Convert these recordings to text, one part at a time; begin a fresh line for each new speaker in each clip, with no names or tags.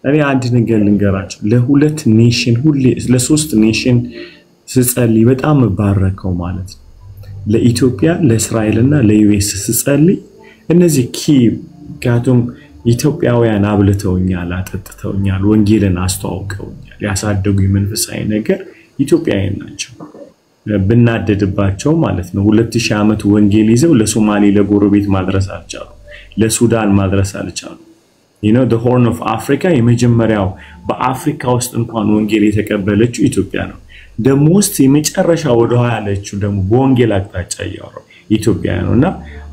እኔ አንድ ነገር ልንገራችሁ ለሁለት ኔሽን ሁሌ ለሶስት ኔሽን ስጸልይ በጣም ባረከው ማለት ነው ለኢትዮጵያ ለእስራኤልና ለዩኤስ ስጸልይ እነዚህ ጋቱም ኢትዮጵያውያን አብልተውኛል አጠጥተውኛል ወንጌልን አስተዋውቀውኛል ያሳደጉኝ መንፈሳዊ ነገር ኢትዮጵያውያን ናቸው ብናደድባቸው ማለት ነው 2000 ዓመት ወንጌል ይዘው ለሶማሌ ለጎረቤት ማድረስ አልቻሉ ለሱዳን ማድረስ አልቻሉ you know the horn of Africa የመጀመሪያው በአፍሪካ ውስጥ እንኳን ወንጌል የተቀበለችው ኢትዮጵያ ነው ደሞስት የመጨረሻ ወደ ኋላ ያለችው ደሞ በወንጌል አቅጣጫ ያወራው ኢትዮጵያ ነውና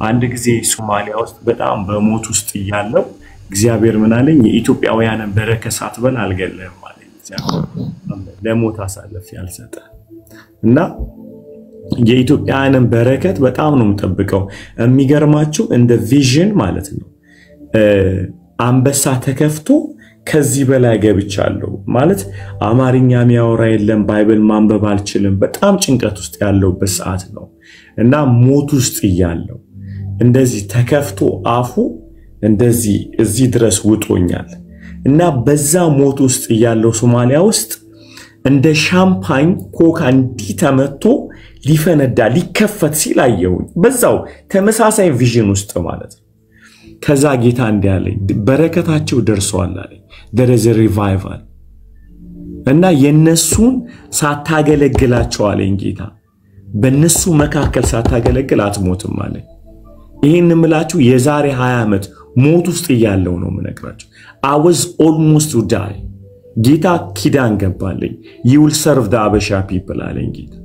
አንድ ጊዜ ሶማሊያ ውስጥ በጣም በሞት ውስጥ ያለው እግዚአብሔር ምን አለኝ የኢትዮጵያውያንን በረከት ሳትበል አልገለህም ማለት ለሞት አሳልፍ ያልሰጠ እና የኢትዮጵያውያንን በረከት በጣም ነው የምጠብቀው የሚገርማችሁ እንደ ቪዥን ማለት ነው አንበሳ ተከፍቶ ከዚህ በላይ ገብቻለሁ ማለት አማርኛ የሚያወራ የለም ባይብል ማንበብ አልችልም በጣም ጭንቀት ውስጥ ያለው በሰዓት ነው እና ሞት ውስጥ ያለው እንደዚህ ተከፍቶ አፉ እንደዚህ እዚህ ድረስ ውጦኛል እና በዛ ሞት ውስጥ ያለው ሶማሊያ ውስጥ እንደ ሻምፓኝ ኮካ እንዲተመቶ ሊፈነዳ ሊከፈት ሲላየው በዛው ተመሳሳይ ቪዥን ውስጥ ማለት ነው ከዛ ጌታ እንዲያለኝ በረከታቸው ደርሷል አለኝ there is a revival እና የነሱን ሳታገለግላቸው አለኝ ጌታ በነሱ መካከል ሳታገለግል አትሞትም አለኝ ይሄን ምላችሁ የዛሬ 20 ዓመት ሞት ውስጥ ያለው ነው ምነግራችሁ I was almost to die ጌታ ኪዳን ገባልኝ you will serve the Abasha people አለኝ ጌታ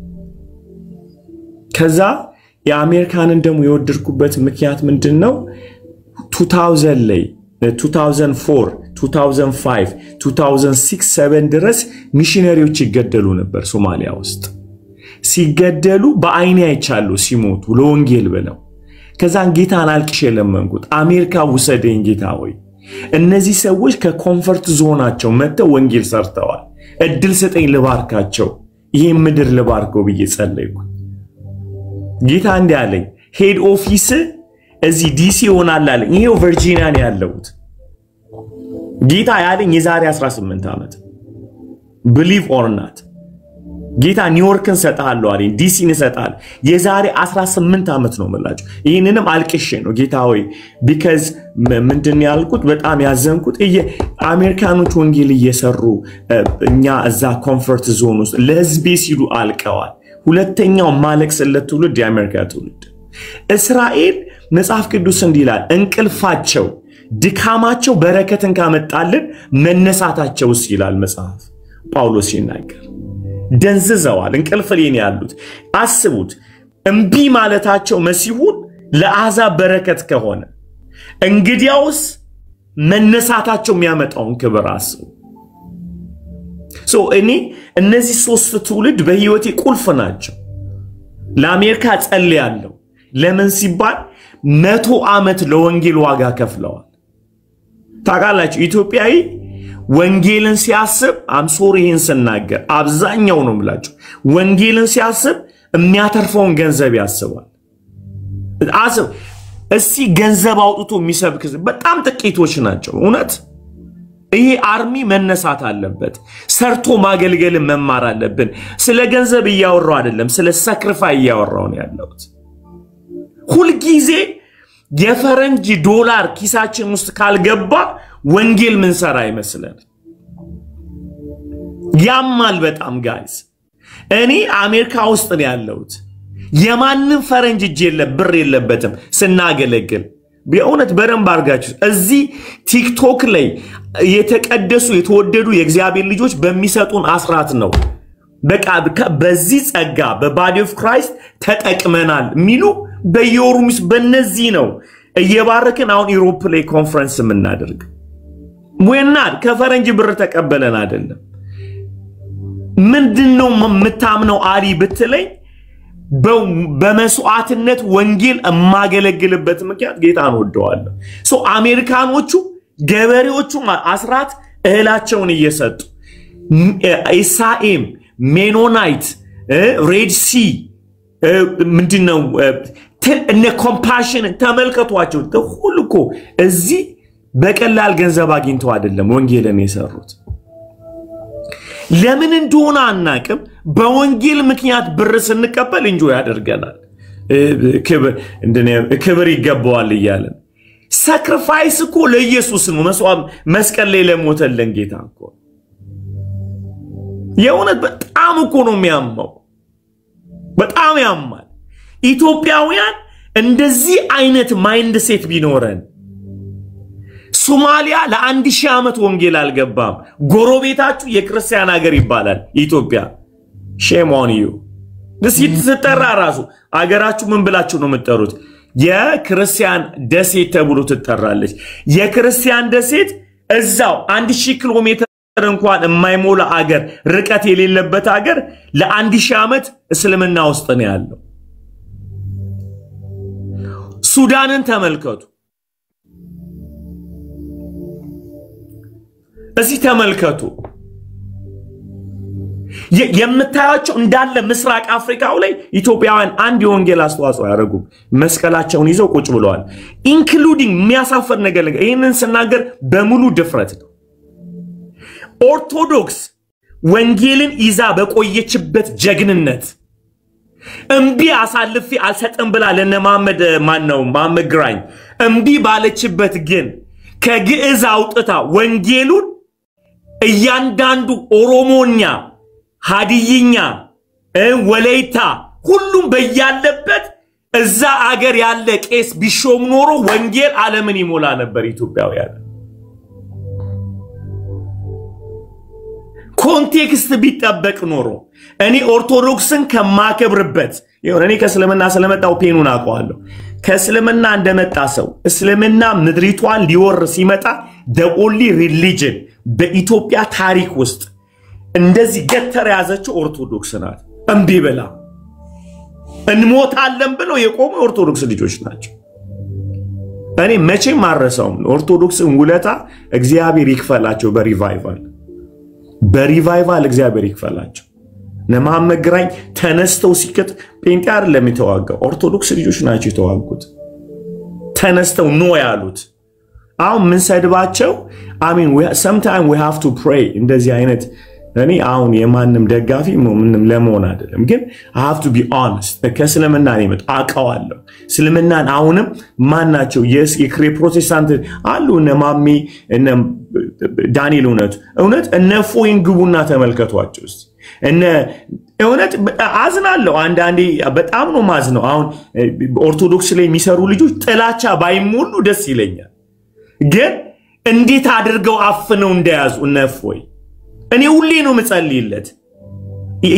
ከዛ የአሜሪካንን ደሞ የወደድኩበት ምክንያት ምንድነው 2000 ላይ 2004 2005 2006 7 ድረስ ሚሽነሪዎች ይገደሉ ነበር ሶማሊያ ውስጥ ሲገደሉ በአይኔ አይቻሉ ሲሞቱ ለወንጌል ብለው ከዛን ጌታን አልቅሼ ለመንኩት አሜሪካ ውሰደኝ ጌታ ሆይ እነዚህ ሰዎች ከኮምፎርት ዞናቸው መጥተው ወንጌል ሰርተዋል እድል ሰጠኝ ልባርካቸው ይሄ ምድር ልባርከው ብዬ ጸለይኩ ጌታ እንዲያለኝ ሄድ ኦፊስ እዚህ ዲሲ ሆናል አለኝ ይሄው ቨርጂኒያ ነው ያለውት ጌታ ያለኝ የዛሬ 18 ዓመት believe or not ጌታ ኒውዮርክን ሰጣለው አለኝ ዲሲን ሰጣል የዛሬ 18 ዓመት ነው መላችሁ ይሄንንም አልቅሼ ነው ጌታ ሆይ because ምንድነው ያልኩት በጣም ያዘንኩት አሜሪካኖች ወንጌል እየሰሩ እኛ እዛ ኮምፎርት ዞን ውስጥ ለህዝብ ሲሉ አልቀዋል ሁለተኛው ማለቅስለት ትውልድ የአሜሪካ ትውልድ እስራኤል መጽሐፍ ቅዱስ እንዲላል እንቅልፋቸው ድካማቸው በረከትን ካመጣልን መነሳታቸውስ ይላል መጽሐፍ ጳውሎስ ይናገር ደንዝዘዋል እንቅልፍ ላይ ያሉት አስቡት እንቢ ማለታቸው መሲሁን ለአሕዛብ በረከት ከሆነ እንግዲያውስ መነሳታቸው የሚያመጣውን ክብር አስቡ እኔ እነዚህ ሶስት ትውልድ በህይወቴ ቁልፍ ናቸው ለአሜሪካ ጸልያለሁ ለምን ሲባል 100 ዓመት ለወንጌል ዋጋ ከፍለዋል ታጋላችሁ ኢትዮጵያዊ ወንጌልን ሲያስብ አምሶር ይሄን ስናገር አብዛኛው ነው ምላችሁ ወንጌልን ሲያስብ የሚያተርፈውን ገንዘብ ያስባል አስብ እሲ ገንዘብ አውጥቶ የሚሰብክ በጣም ጥቂቶች ናቸው እውነት ይሄ አርሚ መነሳት አለበት ሰርቶ ማገልገል መማር አለብን ስለ ገንዘብ ያወራው አይደለም ስለ ሳክሪፋይ ያወራው ነው ያለው ሁሉ ጊዜ የፈረንጅ ዶላር ኪሳችን ውስጥ ካልገባ ወንጌል ምን ሰራ ይመስላል ያማል በጣም ጋይስ እኔ አሜሪካ ውስጥ ነው ያለሁት የማንንም ፈረንጅ እጅ ብር የለበትም ስናገለግል በእውነት በደንብ አርጋችሁ እዚህ ቲክቶክ ላይ የተቀደሱ የተወደዱ የእግዚአብሔር ልጆች በሚሰጡን አስራት ነው በቃ በዚህ ጸጋ በባዲ ኦፍ ክራይስት ተጠቅመናል ሚሉ በየወሩምስ በነዚህ ነው እየባረከን አሁን ዩሮፕ ላይ ኮንፈረንስ ምናደርግ ወይናድ ከፈረንጅ ብር ተቀበለን አይደለም ምንድነው መታምነው አሊ ብትለኝ በመስዋዕትነት ወንጌል ማገለግልበት ምክንያት ጌታን ወደዋለሁ አሜሪካኖቹ ገበሬዎቹ አስራት እህላቸውን እየሰጡ ኢሳኤም ሜኖናይት ሬድ ሲ ምንድነው እነ ኮምፓሽን ተመልከቷቸው ሁሉኮ እዚህ በቀላል ገንዘብ አግኝተው አይደለም ወንጌልን የሰሩት ለምን እንደሆነ አናቅም በወንጌል ምክንያት ብር ስንቀበል እንጆ ያደርገናል ክብር ይገባዋል ይያለን ሳክሪፋይስ እኮ ለኢየሱስ ነው መስቀል ላይ ለሞተልን ጌታ እኮ የእውነት በጣም እኮ ነው የሚያመው በጣም ያማል ኢትዮጵያውያን እንደዚህ አይነት ማይንድ ሴት ቢኖረን ሶማሊያ ለ1000 ዓመት ወንጌል አልገባም ጎሮቤታችሁ የክርስቲያን ሀገር ይባላል ኢትዮጵያ ሼም ኦን ዩ ለሲት ተጠራ ራሱ አገራችሁ ምን ብላችሁ ነው የምትጠሩት የክርስቲያን ደሴት ተብሎ ትጠራለች የክርስቲያን ደሴት እዛው 1000 ኪሎ ሜትር እንኳን የማይሞላ አገር ርቀት የሌለበት አገር ለ1000 ዓመት እስልምና ውስጥ ነው ያለው ሱዳንን ተመልከቱ እዚህ ተመልከቱ የምታያቸው እንዳለ ምስራቅ አፍሪካው ላይ ኢትዮጵያውያን አንድ የወንጌል አስተዋጽኦ ያደርጉ መስቀላቸውን ይዘው ቁጭ ብለዋል ኢንክሉዲንግ የሚያሳፈር ነገር ይሄንን ስናገር በሙሉ ድፍረት ነው ኦርቶዶክስ ወንጌልን ይዛ በቆየችበት ጀግንነት እምቢ አሳልፊ አልሰጠም ብላ ለነማመድ ማመድ ግራኝ እምቢ ባለችበት ግን ከግዕዝ አውጥታ ወንጌሉን እያንዳንዱ ኦሮሞኛ ሀዲይኛ ወለይታ ሁሉም በያለበት እዛ አገር ያለ ቄስ ቢሾም ኖሮ ወንጌል ዓለምን ይሞላ ነበር ኢትዮጵያውያን ኮንቴክስት ቢጠበቅ ኖሮ እኔ ኦርቶዶክስን ከማከብርበት ይሁን እኔ ከእስልምና ስለመጣው ፔኑን አውቀዋለሁ ከእስልምና እንደመጣ ሰው እስልምና ምድሪቷን ሊወር ሲመጣ the only religion በኢትዮጵያ ታሪክ ውስጥ እንደዚህ ገተር ያዘችው ኦርቶዶክስ ናት እንቢ ብላ እንሞታለን ብለው የቆሙ ኦርቶዶክስ ልጆች ናቸው እኔ መቼም ማረሳውም ኦርቶዶክስን ውለታ እግዚአብሔር ይክፈላቸው በሪቫይቫል እግዚአብሔር ይክፈላቸው ለማመድ ግራኝ ተነስተው ሲከት ጴንጤ አይደለም የተዋጋው ኦርቶዶክስ ልጆች ናቸው የተዋጉት ተነስተው ነው ያሉት አሁን ምን ሰድባቸው አሜን sometimes we have to pray እንደዚህ አይነት እኔ አሁን የማንም ደጋፊ ምንም ለመሆን አይደለም ግን I have to be honest ከእስልምና ነው የመጣው አውቀዋለሁ እስልምናን አሁንም ማናቸው የክሬ ፕሮቴስታንት አሉ እነማሚ እነ ዳንኤል እውነት እነፎይን ግቡና ተመልከቷቸው እነ እውነት አዝናለሁ አንዳንዴ በጣም ነው ማዝነው አሁን ኦርቶዶክስ ላይ የሚሰሩ ልጆች ጥላቻ ባይሞሉ ደስ ይለኛል ግን እንዴት አድርገው አፍነው እንደያዙ እነፎይ እኔ ሁሌ ነው መጸልይለት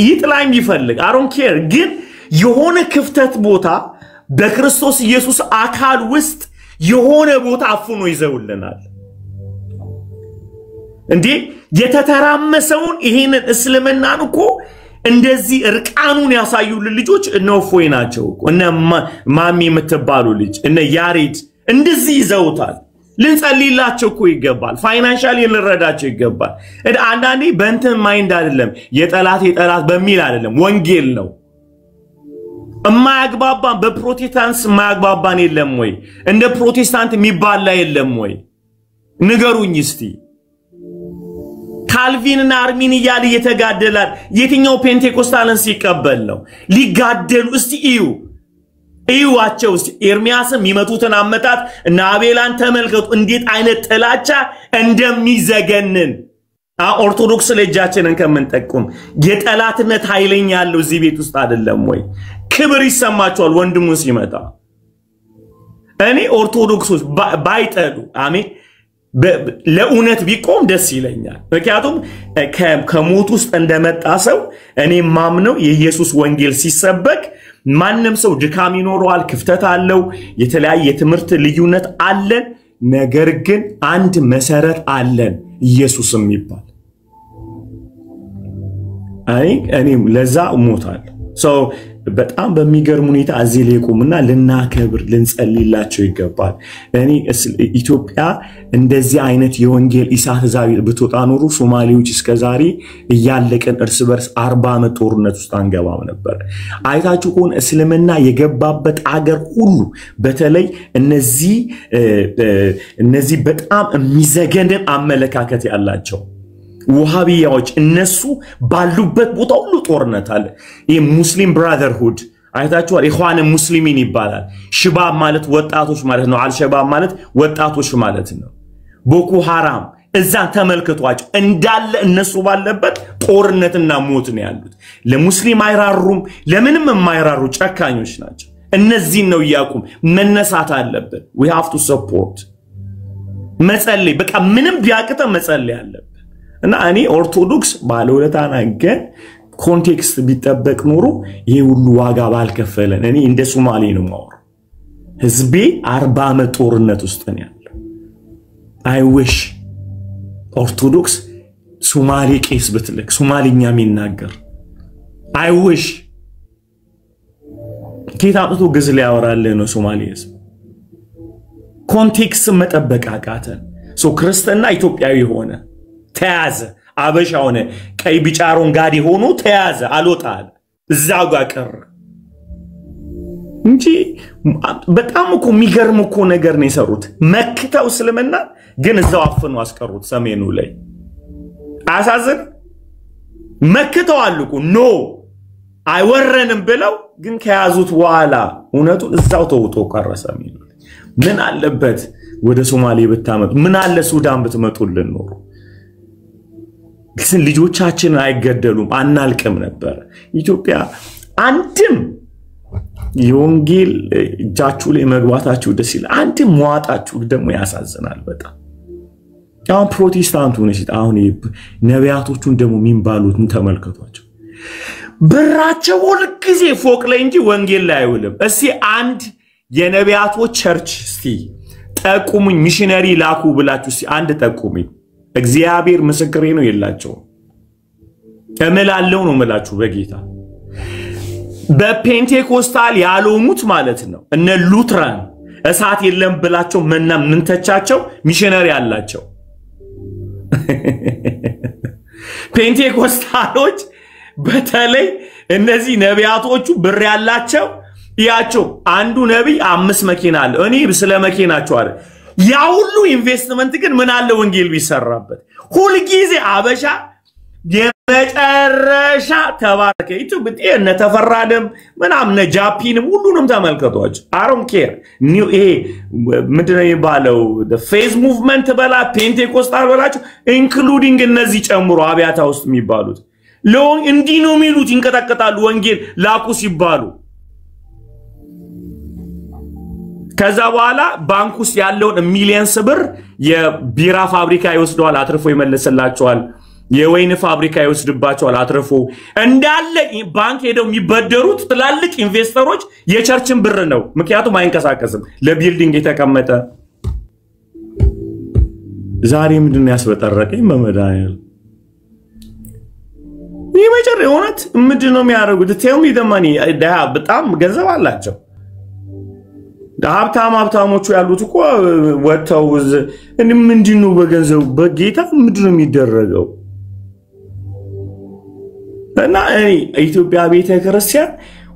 ይጥላኝ ይፈልግ I don't care ግን የሆነ ክፍተት ቦታ በክርስቶስ ኢየሱስ አካል ውስጥ የሆነ ቦታ አፍኖ ይዘውልናል እንዴ የተተራመሰውን ይሄንን እስልምናን እኮ እንደዚህ እርቃኑን ያሳዩልን ልጆች እነፎይ ናቸው እነ ማሚ የምትባሉ ልጅ እነ ያሬድ እንደዚህ ይዘውታል ልንጸልይላቸው እኮ ይገባል ፋይናንሻሊ ልንረዳቸው ይገባል አንዳንዴ በእንትን ማይንድ አይደለም የጠላት በሚል አይደለም ወንጌል ነው የማያግባባን በፕሮቴስታንት የማያግባባን የለም ወይ እንደ ፕሮቴስታንት የሚባላ የለም ወይ ንገሩኝ እስቲ ካልቪንና አርሚን ይያል እየተጋደላል የትኛው ፔንቴኮስታልን ሲቀበል ነው ሊጋደሉ እስቲ እዩዋቸው ኤርሚያስም ይመቱትን አመጣት እና አቤላን ተመልከቱ እንዴት አይነት ጥላቻ እንደሚዘገንን ኦርቶዶክስ ለጃችንን ከመንጠቁም የጠላትነት ኃይለኛ ያለው እዚህ ቤት ውስጥ አይደለም ወይ ክብር ይሰማቸዋል ወንድሙን ሲመጣ እኔ ኦርቶዶክሶች ባይጠሉ አሜን ለኡነት ቢቆም ደስ ይለኛል ምክንያቱም ከሞት ውስጥ እንደመጣ ሰው እኔ ማምነው የኢየሱስ ወንጌል ሲሰበክ ማንንም ሰው ድካም ይኖረዋል ክፍተት አለው የተለያየ ትምህርት ልዩነት አለን ነገር ግን አንድ መሰረት አለን ኢየሱስም ይባል እኔ ለዛ ሞታለሁ ሶ በጣም በሚገርም ሁኔታ እዚህ ላይ ቆምና ልናከብር ልንጸልይላቸው ይገባል እኔ ኢትዮጵያ እንደዚህ አይነት የወንጌል ኢሳት ዛቢ ብትወጣ ኖሮ ሶማሌዎች እስከዛሬ እያለቀን እርስ በርስ 40 ዓመት ጦርነት ውስጥ አንገባም ነበር አይታችሁ ከሆነ እስልምና የገባበት አገር ሁሉ በተለይ እነዚህ በጣም የሚዘገንን አመለካከት ያላቸው ወሃቢያዎች እነሱ ባሉበት ቦታ ሁሉ ጦርነት አለ ይሄ ሙስሊም ብራዘርሁድ አይታችኋል ኢኽዋን ሙስሊሚን ይባላል ሽባብ ማለት ወጣቶች ማለት ነው አልሸባብ ማለት ወጣቶች ማለት ነው ቦኮ ሐራም እዛን ተመልክቷቸው እንዳለ እነሱ ባለበት ጦርነትና ሞት ነው ያሉት ለሙስሊም አይራሩም ለምንም የማይራሩ ጨካኞች ናቸው እነዚህ ነው ያቁም መነሳት አለበት we have to support መጸለይ በቃ ምንም ቢያቅተ መጸለይ አለበት እና እኔ ኦርቶዶክስ ባለውለታና ግን ኮንቴክስት ቢጠበቅ ኖሮ ይሄ ሁሉ ዋጋ ባልከፈለን እኔ እንደ ሶማሌ ነው ማወር ህዝቤ 40 ዓመት ጦርነት ውስጥ ነው ያለው I wish ኦርቶዶክስ ሶማሌ ቄስ ብትልክ ሶማሊኛ የሚናገር I wish ኪታብቱ ግዝል ያወራል ነው ሶማሌ ህዝብ ኮንቴክስት መጠበቅ አቃተን ሶ ክርስቲያና ኢትዮጵያዊ ሆነ ተያዘ አበሻ ሆነ ቀይ ቢጫሮን ጋዲ ሆኖ ተያዘ አልወጣል እዛው ጋር ቀረ እንጂ በጣም እኮ የሚገርም እኮ ነገር ነው የሰሩት መክተው እስልምና ግን እዛው አፍነው አስቀሩት ሰሜኑ ላይ አሳዘን መክተው አልኩ ኖ አይወረንም ብለው ግን ከያዙት በኋላ እውነቱን እዛው ተውጦ ቀረ ሰሜኑ ምን አለበት ወደ ሶማሌ ብታመጡ ምን አለ ሱዳን ብትመጡልን ኖሮ ግን ልጆቻችን አይገደሉም አናልቅም ነበር ኢትዮጵያ አንድም የወንጌል እጃችሁ ላይ መግባታችሁ ደስ ይላል አንድም ሟጣችሁ ደግሞ ያሳዝናል በጣም አሁን ፕሮቴስታንቱ ነሽ አሁን ነቢያቶቹን ደግሞ ሚንባሉትን ተመልከቷቸው ብራቸው ሁልጊዜ ፎቅ ላይ እንጂ ወንጌል ላይ አይውልም እስቲ አንድ የነቢያቶች ቸርች እስቲ ጠቁሙኝ ሚሽነሪ ላኩ ብላችሁ እስቲ አንድ ጠቁሙኝ እግዚአብሔር ምስክሬ ነው የላቸው እምላለው ነው መላችሁ በጌታ በፔንቴኮስታል ያሎሙት ማለት ነው እነ ሉትራን እሳት የለም ብላቸው ምን ተቻቸው ሚሽነሪ ያላቸው ፔንቴኮስታሎች በተለይ እነዚህ ነቢያቶቹ ብር ያላቸው ያቸው አንዱ ነብይ 5 መኪና አለ እኔ ስለ መኪናቸው አለ ያ ሁሉ ኢንቨስትመንት ግን ምን አለ ወንጌል ቢሰራበት ሁሉ ጊዜ አበሻ የመጨረሻ ተባረከ ኢትዮጵያ እነ ተፈራደም ምናምን ጃፒንም ሁሉንም ተመልከቷቸው I don't care ኒው ይሄ ምንድነው የሚባለው the phase movement በላ ፔንቴኮስታል በላቸው ኢንክሉዲንግ እነዚህ ጨምሮ አብያታ ውስጥ የሚባሉት ሎን እንዲህ ነው የሚሉት ይንቀጠቀጣሉ ወንጌል ላቁ ሲባሉ ከዛ በኋላ ባንክ ውስጥ ያለውን ሚሊየንስ ብር የቢራ ፋብሪካ ይወስደዋል አትርፎ ይመለስላቸዋል የወይን ፋብሪካ ይወስድባቸዋል አትርፎ እንዳለ ባንክ ሄደው የሚበደሩት ትላልቅ ኢንቨስተሮች የቸርችን ብር ነው ምክንያቱም አይንቀሳቀስም ለቢልዲንግ የተቀመጠ ዛሬ ምንድነው ያስበጠረቀኝ በመዳኒል ይመጨር የሆነት ምንድነው የሚያደርጉት tell me the money በጣም ገንዘብ አላቸው ሀብታሞቹ ያሉት እኮ ወጣው ምንድነው በገንዘብ በጌታ ምንድነው የሚደረገው እና ኢትዮጵያ ቤተ ክርስቲያን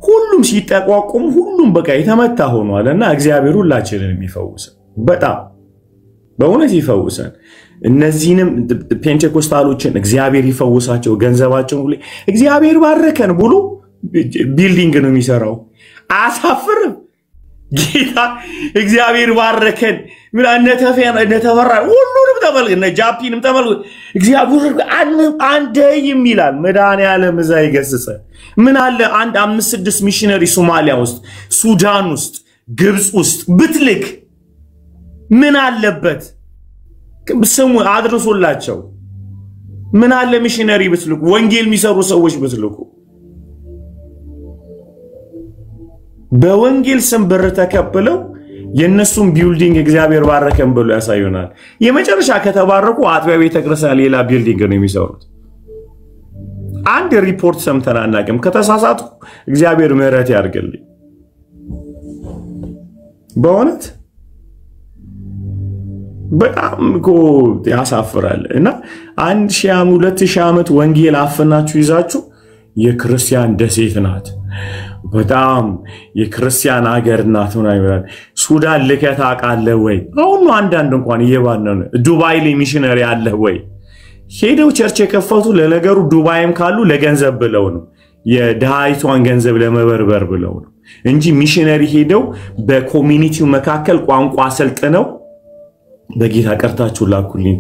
ሁሉም ሲጠቋቁም ሁሉም በቃ የተመታ ሆኗልና እግዚአብሔር ሁላችንን የሚፈውስ በጣም በእውነት ይፈውሳል እነዚህንም ፔንቴኮስታሎችን እግዚአብሔር ይፈውሳቸው ገንዘባቸው ሁሉ እግዚአብሔር ባረከን ብሎ ቢልዲንግ ነው የሚሰራው አሳፍር ጌታ እግዚአብሔር ባረከን ምን ተፈራ ሁሉንም ተመልከነ ጃፒንም ተመልከ እግዚአብሔር አንድ ይሚላል መዳን ያለም እዛ ይገስጸ ምን አለ አንድ 5-6 ሚሽነሪ ሶማሊያ ውስጥ ሱዳን ውስጥ ግብጽ ውስጥ ብትልክ ምን አለበት ስሙ አድርሶላቸው ምን አለ ሚሽነሪ ብትልኩ ወንጌል የሚሰሩ ሰዎች ብትልኩ በወንጌል ስም ብር ተከፍለው የነሱን ቢልዲንግ እግዚአብሔር ባረከን ብሎ ያሳዩናል የመጨረሻ ከተባረኩ አጥቢያ ቤተክርስቲያን ሌላ ቢልዲንግ ነው የሚሰሩት አንድ ሪፖርት ሰምተን አናውቅም ከተሳሳቱ እግዚአብሔር ምህረት ያርግልኝ በእውነት በጣም እኮ ያሳፍራል እና 1000 ዓመት ወንጌል አፈናችሁ ይዛችሁ የክርስቲያን ደሴት ናት በጣም የክርስቲያን ሀገር ናት ነው ይላል ሱዳን ልከታ ቃለ ወይ አሁን አንዳንድ እንኳን እየባነነ ዱባይ ላይ ሚሽነሪ አለ ወይ ሄደው ቸርች የከፈቱ ለነገሩ ዱባይም ካሉ ለገንዘብ ብለው ነው የዳይቷን ገንዘብ ለመበርበር ብለው ነው እንጂ ሚሽነሪ ሄደው በኮሚኒቲው መካከል ቋንቋ አሰልጥነው በጌታ ቀርታችሁ ላኩልኝ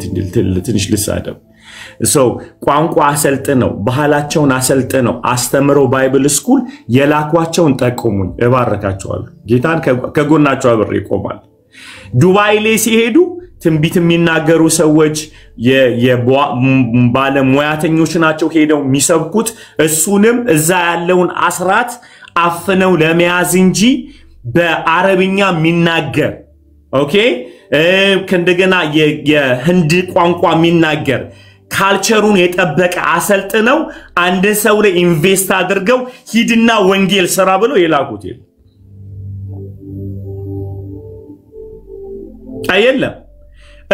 ትንሽ ልሳደብ ሰው ቋንቋ አሰልጥነው ባህላቸውን አሰልጥነው አስተምረው ባይብል ስኩል የላኳቸውን ጠቁሙኝ እባረካቸዋለሁ ጌታን ከጎናቸው አብሬ ይቆማል ዱባይ ላይ ሲሄዱ ትንቢት የሚናገሩ ሰዎች የባለሙያተኞች ናቸው ሄደው የሚሰብኩት እሱንም እዛ ያለውን አስራት አፍነው ለመያዝ እንጂ በአረብኛ የሚናገር ኦኬ ከእንደገና የህንድ ቋንቋ የሚናገር ካልቸሩን የጠበቀ አሰልጥነው አንድ ሰው ላይ ኢንቨስት አድርገው ሂድና ወንጌል ሰራ ብለው የላኩት አይደለም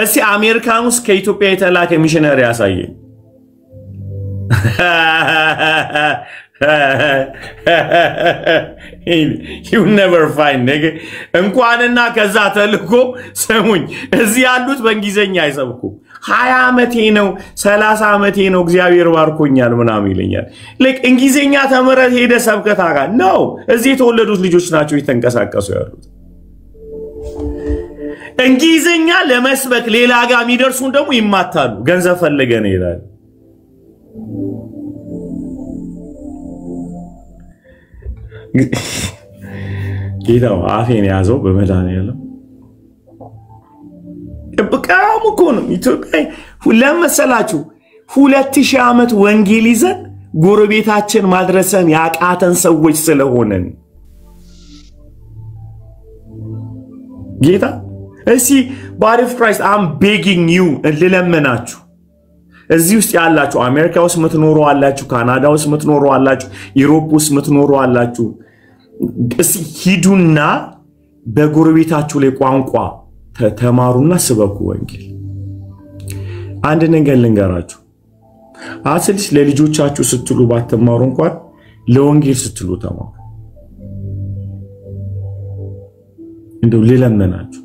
እሺ አሜሪካን ውስጥ ከኢትዮጵያ የተላከ ሚሽነሪ ያሳየኝ you never find nigga እንኳንና ከዛ ተልኮ ሰሙኝ እዚህ ያሉት በእንግሊዘኛ አይሰብኩ 20 አመቴ ነው 30 አመቴ ነው እግዚአብሔር ባርኮኛል ምናምን ይለኛል like እንግሊዘኛ ተመረተ ሄደ ሰብከታ ጋር ነው እዚህ የተወለዱት ልጆች ናቸው የተንቀሳቀሱ ያሉት እንግሊዘኛ ለመስበክ ሌላ ጋር የሚደርሱን ደግሞ ይማታሉ ገንዘብ ፈልገን ይላል ጌታው አፌን ያዘው በመድኃኒዓለም በቃም እኮ ነው ኢትዮጵያ ለመሰላችሁ 2000 ዓመት ወንጌል ይዘን ጎረቤታችን ማድረሰን ያቃተን ሰዎች ስለሆነን ጌታ እሺ body of Christ I'm begging you ልለምናችሁ እዚህ ውስጥ ያላችሁ አሜሪካ ውስጥ ምትኖሩ አላችሁ ካናዳ ውስጥ ምትኖሩ አላችሁ ዩሮፕ ውስጥ ምትኖሩ አላችሁ እሺ ሂዱና በጎረቤታችሁ ላይ ቋንቋ ተማሩና ስበኩ ወንጌል አንድ ነገር ልንገራችሁ አትሊስት ለልጆቻችሁ ስትሉ ባትማሩ እንኳን ለወንጌል ስትሉ ተማሩ እንደው ለለመናችሁ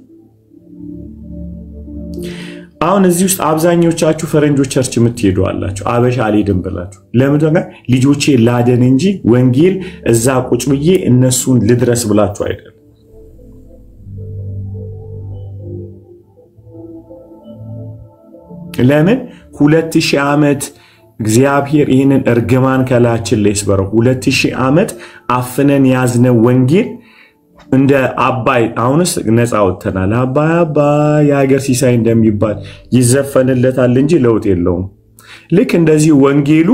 አሁን እዚህ ውስጥ አብዛኞቻችሁ ፈረንጆች ቸርች የምትሄዱ አላችሁ አበሻ አልሄድም ብላችሁ ለምን ደግሞ ልጆቼ ላደን እንጂ ወንጌል እዛ ቁጭ ብዬ እነሱን ልድረስ ብላችሁ አይደል ለምን 2000 ዓመት እግዚአብሔር ይሄንን እርግማን ከላችን ላይ ስበረው 2000 ዓመት አፍነን ያዝነው ወንጌል እንደ አባይ አሁንስ ነፃ ወጥተናል አባይ የሀገር ሲሳይ እንደሚባል ይዘፈንለታል እንጂ ለውጥ የለውም ልክ እንደዚህ ወንጌሉ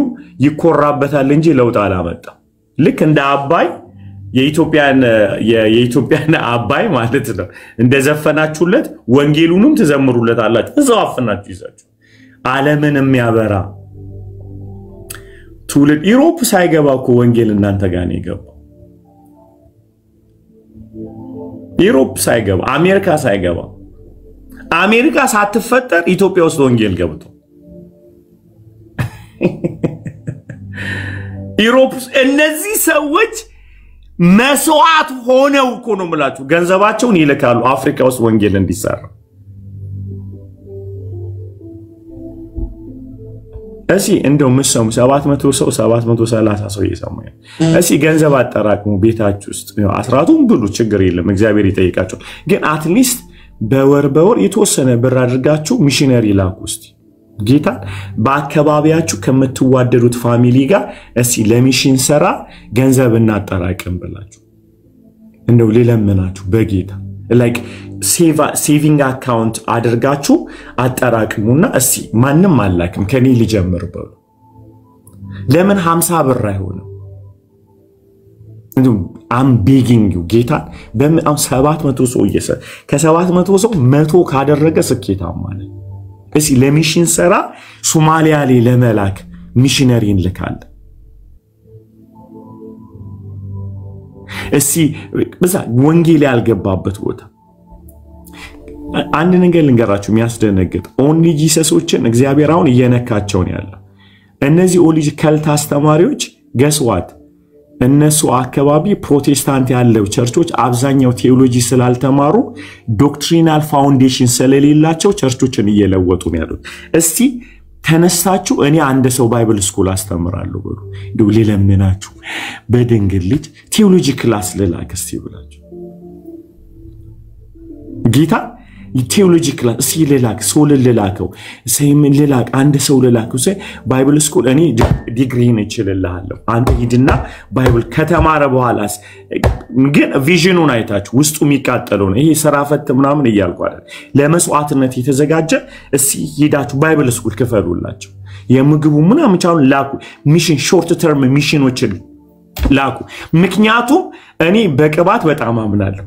ይኮራበታል እንጂ ለውጥ አላመጣም ልክ እንደ አባይ የኢትዮጵያን አባይ ማለት ነው እንደዘፈናችሁለት ወንጌሉንም ተዘምሩለታላችሁ እዛው አፍናችሁ ይዛችሁ ዓለምን የሚያበራ ትውልድ ዩሮፕ ሳይገባኩ ወንጌል እናንተ ጋር ነው የገባው ዩሮፕ ሳይገባ አሜሪካ ሳይገባ አሜሪካ ሳትፈጠር ኢትዮጵያ ውስጥ ወንጌል ገብቶ ዩሮፕ እነዚህ ሰዎች መስዋዕት ሆነው እኮ ነው ማለት ገንዘባቸውን ይልካሉ አፍሪካ ውስጥ ወንጌል እንዲሰራ እሺ እንደው መስም 700 ሰው 730 ሰው ይሰማል እሺ ገንዘብ አጠራቅሙ ቤታችሁ ውስጥ አስራቱን ብሉ ችግር የለም እግዚአብሔር ይጠይቃችሁ ግን አትሊስት በወር የተወሰነ ብር አድርጋችሁ ሚሽነሪ ላኩ እስቲ ጌታ በአካባቢያችሁ ከምትዋደዱት ፋሚሊ ጋር እሺ ለሚሽን ሰራ ገንዘብ እናጠራቅም ብላችሁ እንደው ለለምናችሁ በጌታ like saving account አድርጋችሁ አጠራቅሙና እሺ ማንንም አላክም ከኔ ሊጀምር በሉ ለምን 50 ብር አይሆንም እንደው I'm begging you ጌታ በጣም 700 ሰው ከ700 ሰው 100 ካደረገ ስኬታማ ነው እሺ ለሚሽን ሰራ ሶማሊያ ላይ ለመላክ ሚሽነሪ እንልካለን እስቲ በዛ ወንጌል ያልገባበት ቦታ አንድ ነገር ልንገራችሁ የሚያስደነግጥ ኦንሊ ጂሰሶችን እግዚአብሔር አሁን እየነካቸው ነው ያለው እነዚህ ኦንሊ ከልት አስተማሪዎች ገስዋት እነሱ አካባቢ ፕሮቴስታንት ያለው ቸርቾች አብዛኛው ቴዎሎጂ ስላልተማሩ ዶክትሪናል ፋውንዴሽን ስለሌላቸው ቸርቾችን እየለወጡ ነው ያሉት እስቲ ተነሳችሁ እኔ አንድ ሰው ባይብል ስኩል አስተምራለሁ ብሎ እንደው ሊለምናችሁ በድንግል ልጅ ቴዎሎጂ ክላስ ልላክስቲ ብላችሁ ጌታ ቴዎሎጂ ክላስ እስቲ ልላክ ሶል ልላከው ሰይምን ልላክ አንድ ሰው ልላከው ሰይ ባይብል ስኩል እኔ ዲግሪን እችልልሃለሁ አንተ ሂድና ባይብል ከተማረ በኋላስ ግን ቪዥኑን አይታችሁ ውስጡ የሚቃጠለው ነው ይሄ ሰራፈት ምናምን ይያልኩ አይደል ለመስዋዕትነት የተዘጋጀ እስቲ ሂዳችሁ ባይብል ስኩል ከፈሉላችሁ የምግቡ ምናምን ቻው ላኩ ሚሽን ሾርት ተርም ሚሽኖችን ላኩ ምክንያቱም እኔ በቅባት በጣም አምናለሁ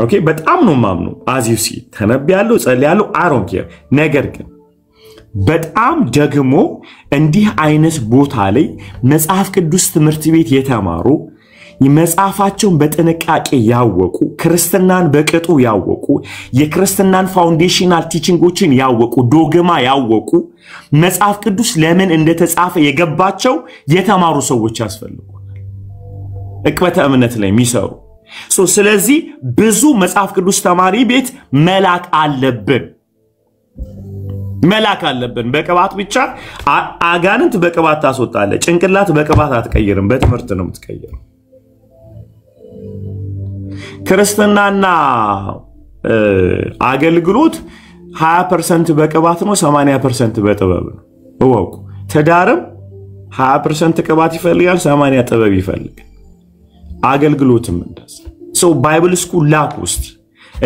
ኦኬ በጣም ነው ማምኑ አዚሲ ተነብያለሁ ጸልያለሁ አሮን ኬር ነገር ግን በጣም ደግሞ እንዲህ አይነት ቦታ ላይ መጽሐፍ ቅዱስ ትምህርት ቤት የተማሩ የመጽሐፋቸውን በጥንቃቄ ያወቁ ክርስትናን በቅጡ ያወቁ የክርስትናን ፋውንዴሽናል ቲቺንጎችን ያወቁ ዶግማ ያወቁ መጽሐፍ ቅዱስ ለምን እንደተጻፈ የገባቸው የተማሩ ሰዎች ያስፈልጉናል እቅበተ እምነት ላይ የሚሰሩ ስለዚህ ብዙ መጽሐፍ ቅዱስ ተማሪ ቤት መላክ አለብን በቅባት ብቻ አጋንንት በቅባት ታስወጣለ ጭንቅላት በቅባት አትቀይርም በትምህርት ነው የምትቀይረው ክርስትናና አገልግሎት 20% በቅባት ነው 80% በጥበብ ነው እወቁ ተዳርም 20% ቅባት ይፈልጋል 80 ጥበብ ይፈልጋል አገልግሎትም እንደዛ ባይብል ስኩል ላክ ውስጥ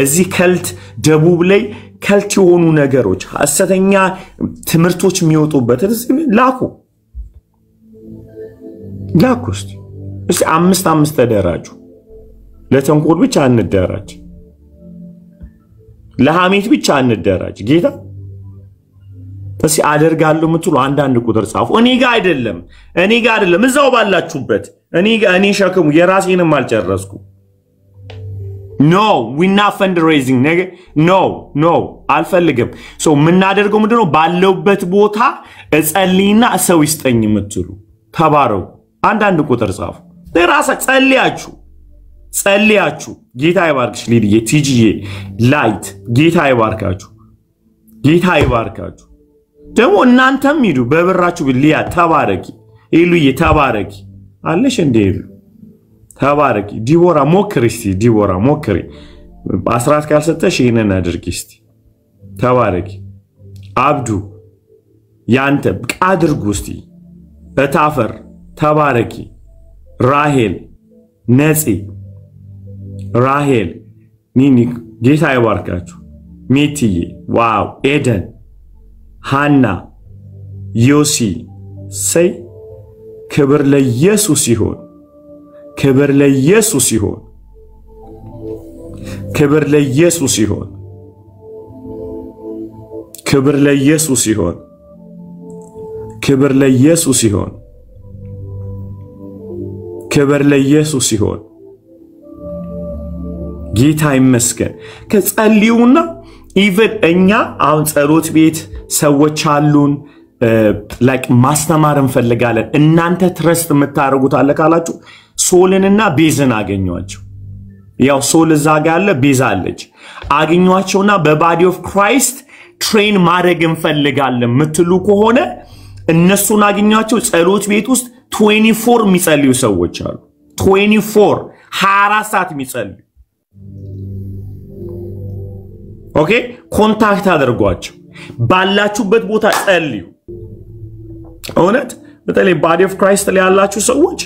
እዚህ ከልት ደቡብ ላይ ከልት የሆኑ ነገሮች ሐሰተኛ ትምህርቶች የሚወጡበት ላኩ ውስጥ እስቲ 5 ተደራጁ ለተንኮል ብቻ አንደራጅ ለሐሜት ብቻ አንደራጅ ጌታ እስቲ አደርጋለሁ ምትሉ አንዳንድ ቁጥር ጻፉ እኔ ጋር አይደለም እዛው ባላችሁበት እኔ ሸክሙ የራሴንም አልጨረስኩ no we not fundraising no አልፈልግም ምናደርገው ምንድነው ባለውበት ቦታ እጸልይና ሰው ይስጠኝ ምትሉ ተባረው አንዳንድ ቁጥር ጻፉ ለራሳ ጸልያችሁ ጌታ ይባርክሽ ሊዲዬ ቲጂዬ ላይት ጌታ ይባርካችሁ ደግሞ እናንተም ሂዱ በብራችሁ ሊያ ተባረኪ ኢሉዬ ተባረኪ አለሽ እንዴሉ ተባረኪ ዲቦራ ሞክሪ አስራት ካልሰጠሽ ይሄንን አድርጊ እስቲ ተባረኪ አብዱ ያንተ አድርጉ እስቲ እታፈር ተባረኪ ራሄል ነፂ ራሄል ኒኒ ጌታ ይባርካችሁ ሜቲዬ ዋው ኤደን ሃና ዮሲ ሰይ ክብር ለኢየሱስ ይሁን ክብር ለኢየሱስ ይሁን ክብር ለኢየሱስ ይሁን ክብር ለኢየሱስ ይሁን ክብር ለኢየሱስ ይሁን ክብር ለኢየሱስ ይሁን ጌታ ይመስገን ከጸልዩና ኢቭን እኛ አሁን ጸሎት ቤት ሰዎች አሉን ላይክ ማስተማር እንፈልጋለን እናንተ ትረስት የምታረጉት አለ ካላችሁ ሶልንና ቤዝን አገኙአቸው ያው ሶል እዛ ጋር አለ ቤዝ አለች አገኙአቸውና በባዲ ኦፍ ክራይስት ትሬን ማድረግ እንፈልጋለን ምትሉ ከሆነ እነሱን አገኙአቸው ጸሎት ቤት ውስጥ 24 የሚጸልዩ ሰዎች አሉ 24 24 ሰዓት የሚጸልዩ ኦኬ ኮንታክት አድርጓቸው ባላችሁበት ቦታ ጸልዩ እውነት በተለይ ባዲ ኦፍ ክራይስት ላይ ያላችሁ ሰዎች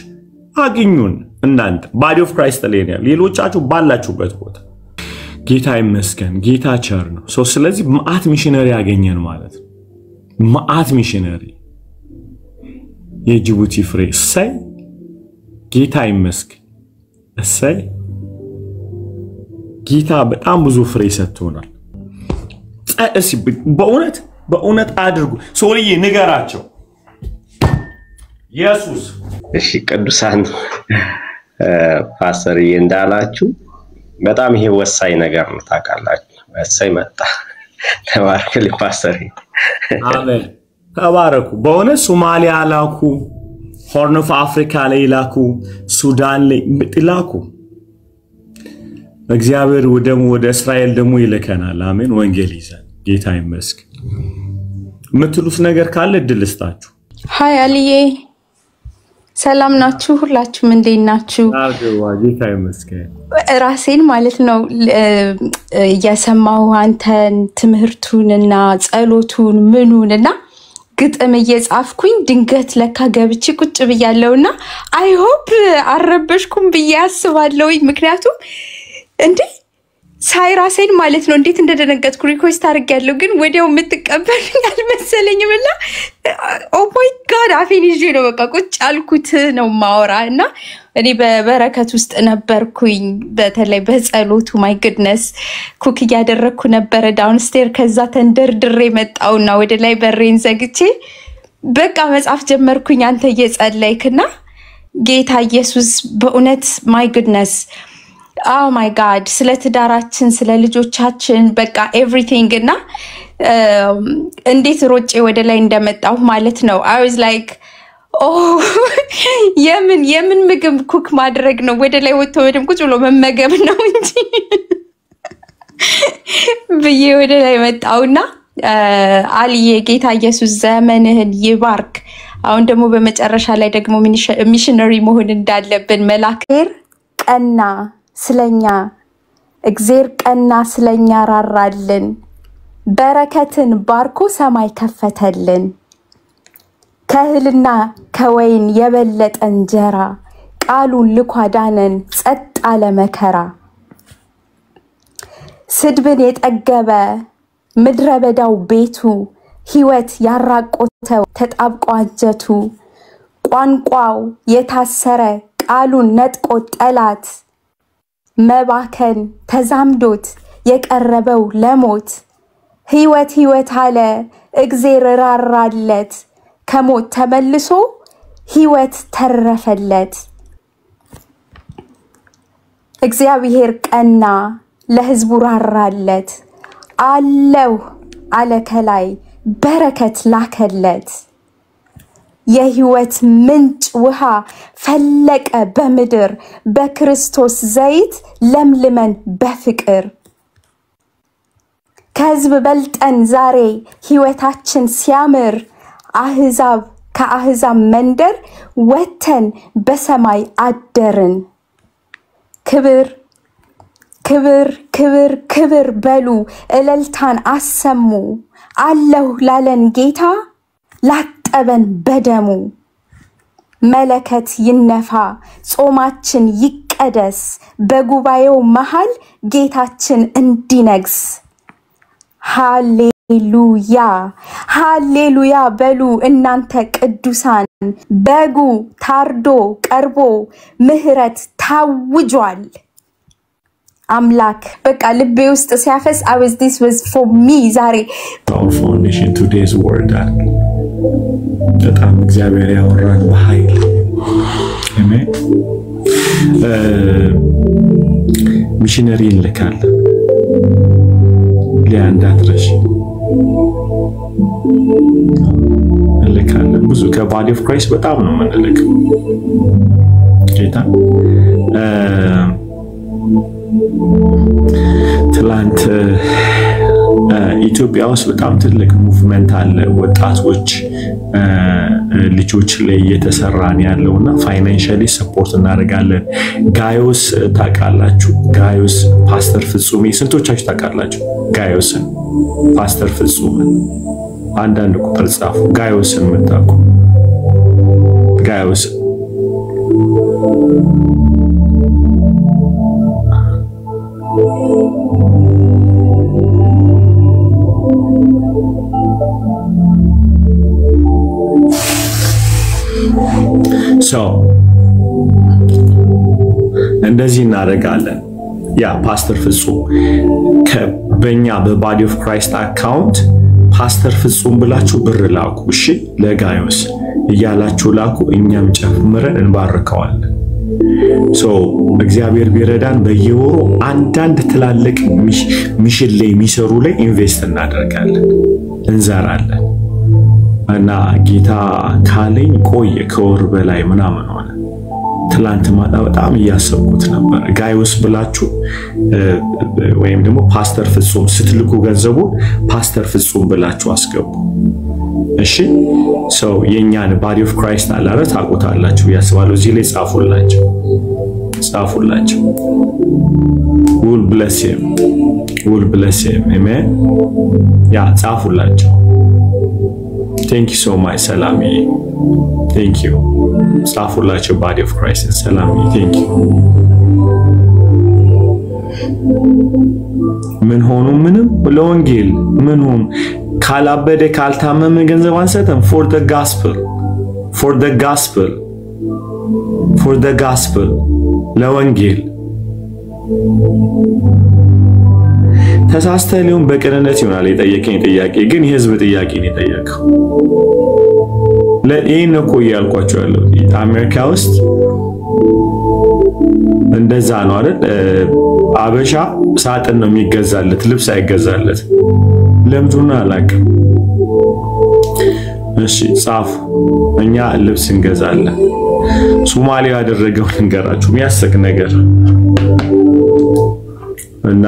አግኙን እናንተ ባዲ ኦፍ ክራይስት ላይ ነው ሌሎቻችሁ ባላችሁበት ቦታ ጌታ ይመስገን ጌታ ቸር ነው ስለዚህ ማአት ሚሽነሪ ያገኘን ማለት ማአት ሚሽነሪ የጅቡቲ ፍሬ ሳይ ጌታ ይመስገን ሳይ ጌታ በጣም ብዙ ፍሬ ሰጥቶናል በእውነት አድርጉ ሶልዬ ንገራቸው ኢየሱስ
እሺ ቅዱሳን ፓስተር እንዳላችሁ በጣም ይሄ ወሳኝ ነገር ነው ታውቃላችሁ ወሳኝ መጣ ተባረክልኝ ፓስተር
አሜን ተባረኩ በእውነት ሶማሊያ ላኩ ሆርን ኦፍ አፍሪካ ላይ ላኩ ሱዳን ላይ ላኩ እግዚአብሔር ወደ እስራኤል ደሞ ይልከናል አሜን ወንጌል ይዘን ጌታ ይመስገን ምትሉስ ነገር ካለ ድልስታችሁ
ሃይ አልዬ ሰላም ናችሁ ሁላችሁም እንዴት ናችሁ
አርገዋ ጌታ ይመስገን
ራሴን ማለት ነው ያሰማው አንተን ትምህርቱንና ጸሎቱን ምኑንና ግጥም እየጻፍኩኝ ድንገት ለካ ገብቼ ቁጭ ብያለውና አይ ሆፕ አረበሽኩም በያስባለሁ ምክንያቱም እንዴ ሳይራሴን ማለት ነው እንዴት እንደደነገጥኩ ሪኩዌስት አድርጌያለሁ ግን ወዲያው ምትቀበልኝ አልመሰለኝምና ኦ ማይ ጋድ አፌን ይዤ ነው በቃ ቁጭ አልኩት ነው ማወራና እኔ በበረከት ውስጥ ነበርኩኝ በተለይ በጸሎቱ ማይ ጉድነስ ኩክ ያደረኩ ነበር ዳውንስቴር ከዛ ተንደርድሬ መጣውና ወደ ላይ በሬን ዘግቼ በቃ መጻፍ ጀመርኩኝ አንተ እየጸለይክና ጌታ ኢየሱስ በእውነት ማይ ጉድነስ Oh my god ስለ ትዳራችን ስለ ልጆቻችን በቃ everything እና እንዴት ሮጬ ወደ ላይ እንደመጣው ማለት ነው I was like oh የምን ምግብ ኩክ ማድረግ ነው ወደ ላይ ወጥቶ ወደም ቁጭ ብሎ መመገብ ነው እንጂ በየ ወደ ላይ መጣውና አልዬ ጌታ ኢየሱስ ዘመንህን ይባርክ አሁን ደግሞ በመጨረሻ ላይ ደግሞ ሚሽነሪ መሆን እንዳለብን መላክር ቀና ስለኛ እግዚአብሔር ቀና ስለኛ ራራልን በረከትን ባርኮ ሰማይ ከፈተልን ከህልና ከወይን የበለጠ እንጀራ ቃሉን ልኳዳነን ጸጥ አለ መከራ ስድብን የጠገበ ምድረ በዳው ቤቱ ህይወት ያራቆተው ተጣብቆ አንጀቱ ቋንቋው የታሰረ ቃሉን ነጥቆ ጠላት መባከን ተዛምዶት የቀረበው ለሞት ህይወት አለ እግዚአብሔር ራራለት ከሞት ተመልሶ ህይወት ተረፈለት እግዚአብሔር ቀና ለህዝቡ ራራለት አለው አለ ከላይ በረከት ላከለት የህይወት ምንጭ ውሃ ፈለቀ በምድር በክርስቶስ ዘይት ለምልመን በፍቅር ከህዝብ በልጠን ዛሬ ህይወታችን ሲያምር አህዛብ ከአህዛብ መንደር ወተን በሰማይ አደርን ክብር ክብር ክብር ክብር በሉ እልልታን አሰሙ አለው ላለን ጌታ ላጠበን በደሙ መለከት ይነፋ ጾማችን ይቀደስ በጉባኤው መሃል ጌታችን እንዲነግስ ሃሌሉያ ሃሌሉያ በሉ እናንተ ቅዱሳን በጉ ታርዶ ቀርቦ ምህረት ታውጇል አምላክ በቃ ልቤ ውስጥ ሲያፈስ this was for me ዛሬ
our foundation today's word በጣም እግዚአብሔር ያወራን በኃይል አሜን ሚሽነሪ ልካል ሊያንዳትረሽ ልካል ብዙ ከባዲ ኦፍ ክራይስት በጣም ነው የምንልከው ጌታ ትላንት ኢትዮጵያ ውስጥ በጣም ትልቅ ሙቭመንት አለ ወጣቶች ልጆች ላይ እየተሰራን ያለውና ፋይናንሻሊ ሰፖርት እናደርጋለን ጋዮስ ታውቃላችሁ ጋዮስ ፓስተር ፍጹም ስንቶቻችሁ ታውቃላችሁ ጋዮስን ፓስተር ፍጹም አንዳንድ ቁጥር ጻፉ ጋዮስን መጣቁ ጋዮስ so እንደዚህ እናደርጋለን ያ ፓስተር ፍጹም ከበኛ በባዲ ኦፍ ክራይስት አካውንት ፓስተር ፍጹም ብላችሁ ብር ላኩ እሺ ለጋዮስ እያላችሁ ላኩ እኛም ጨምረን እንባርከዋለን እግዚአብሔር ቢረዳን በየወሩ አንዳንድ ትላልቅ ሚሽን ላይ የሚሰሩ ላይ ኢንቨስት እናደርጋለን እንዘራለን እና ጌታ ካለኝ ቆየ ከወር በላይ ምናምን ሆነ ትላንት ማታ በጣም እያሰብኩት ነበር ጋይስ ብላችሁ ወይም ደግሞ ፓስተር ፍጹም ስትልኩ ገንዘቡ ፓስተር ፍጹም ብላችሁ አስገቡ እሺ የኛን ባዲ ኦፍ ክራይስት አላረ ታቆታላችሁ ያስባሉ እዚህ ላይ ጻፉላችሁ will bless him amen ያ ጻፉላችሁ thank you so much salami thank you ጻፉላችሁ body of Christ salami thank you ምን ሆኖ ምንም ለወንጌል ምን ሆኖ ካላበደ ካልታመመ ገንዘብ አንሰተም for the gospel ለወንጌል ተሳስተሊውን በቅንነት ይሆናል የጠየቀኝ ጥያቄ ግን የህዝብ ጥያቄ ነው የጠየቀው ለእኔ እኮ ያልኳቸው ያለው አሜሪካ ውስጥ እንደዛ ነው አይደል አበሻ ሳጥን ነው የሚገዛለት ልብስ አይገዛለት ለምዱና አላቅ እሺ ጻፍ እኛ ልብስ እንገዛለን ሶማሊያ ያደረገው እንገራችሁ የሚያስቅ ነገር እና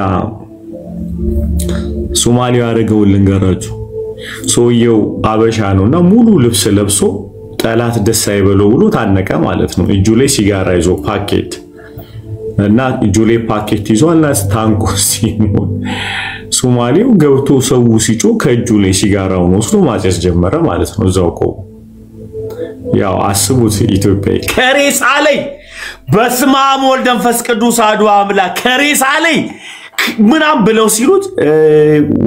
ሶማሊያ ያደረገው ልንገራችሁ ሰውየው አበሻ ነውና ሙሉ ልብስ ለብሶ ጠላት ደስ አይበለው ብሎ ታነቀ ማለት ነው እጁ ላይ ሲጋራ ይዞ ፓኬት እና እጁ ላይ ፓኬት ይዟልና ታንቆ ሲሞት ሶማሊው ገብቶ ሰው ሲጮ ከእጁ ላይ ሲጋራውን ወስዶ ማጨስ ጀመረ ማለት ነው እዛው ቆ ያው አስቡት ኢትዮጵያ ከሬሳ ላይ በስመ አብ ወወልድ ወመንፈስ ቅዱስ አሐዱ አምላክ ከሬሳ ላይ ምናም ብለው ሲሉት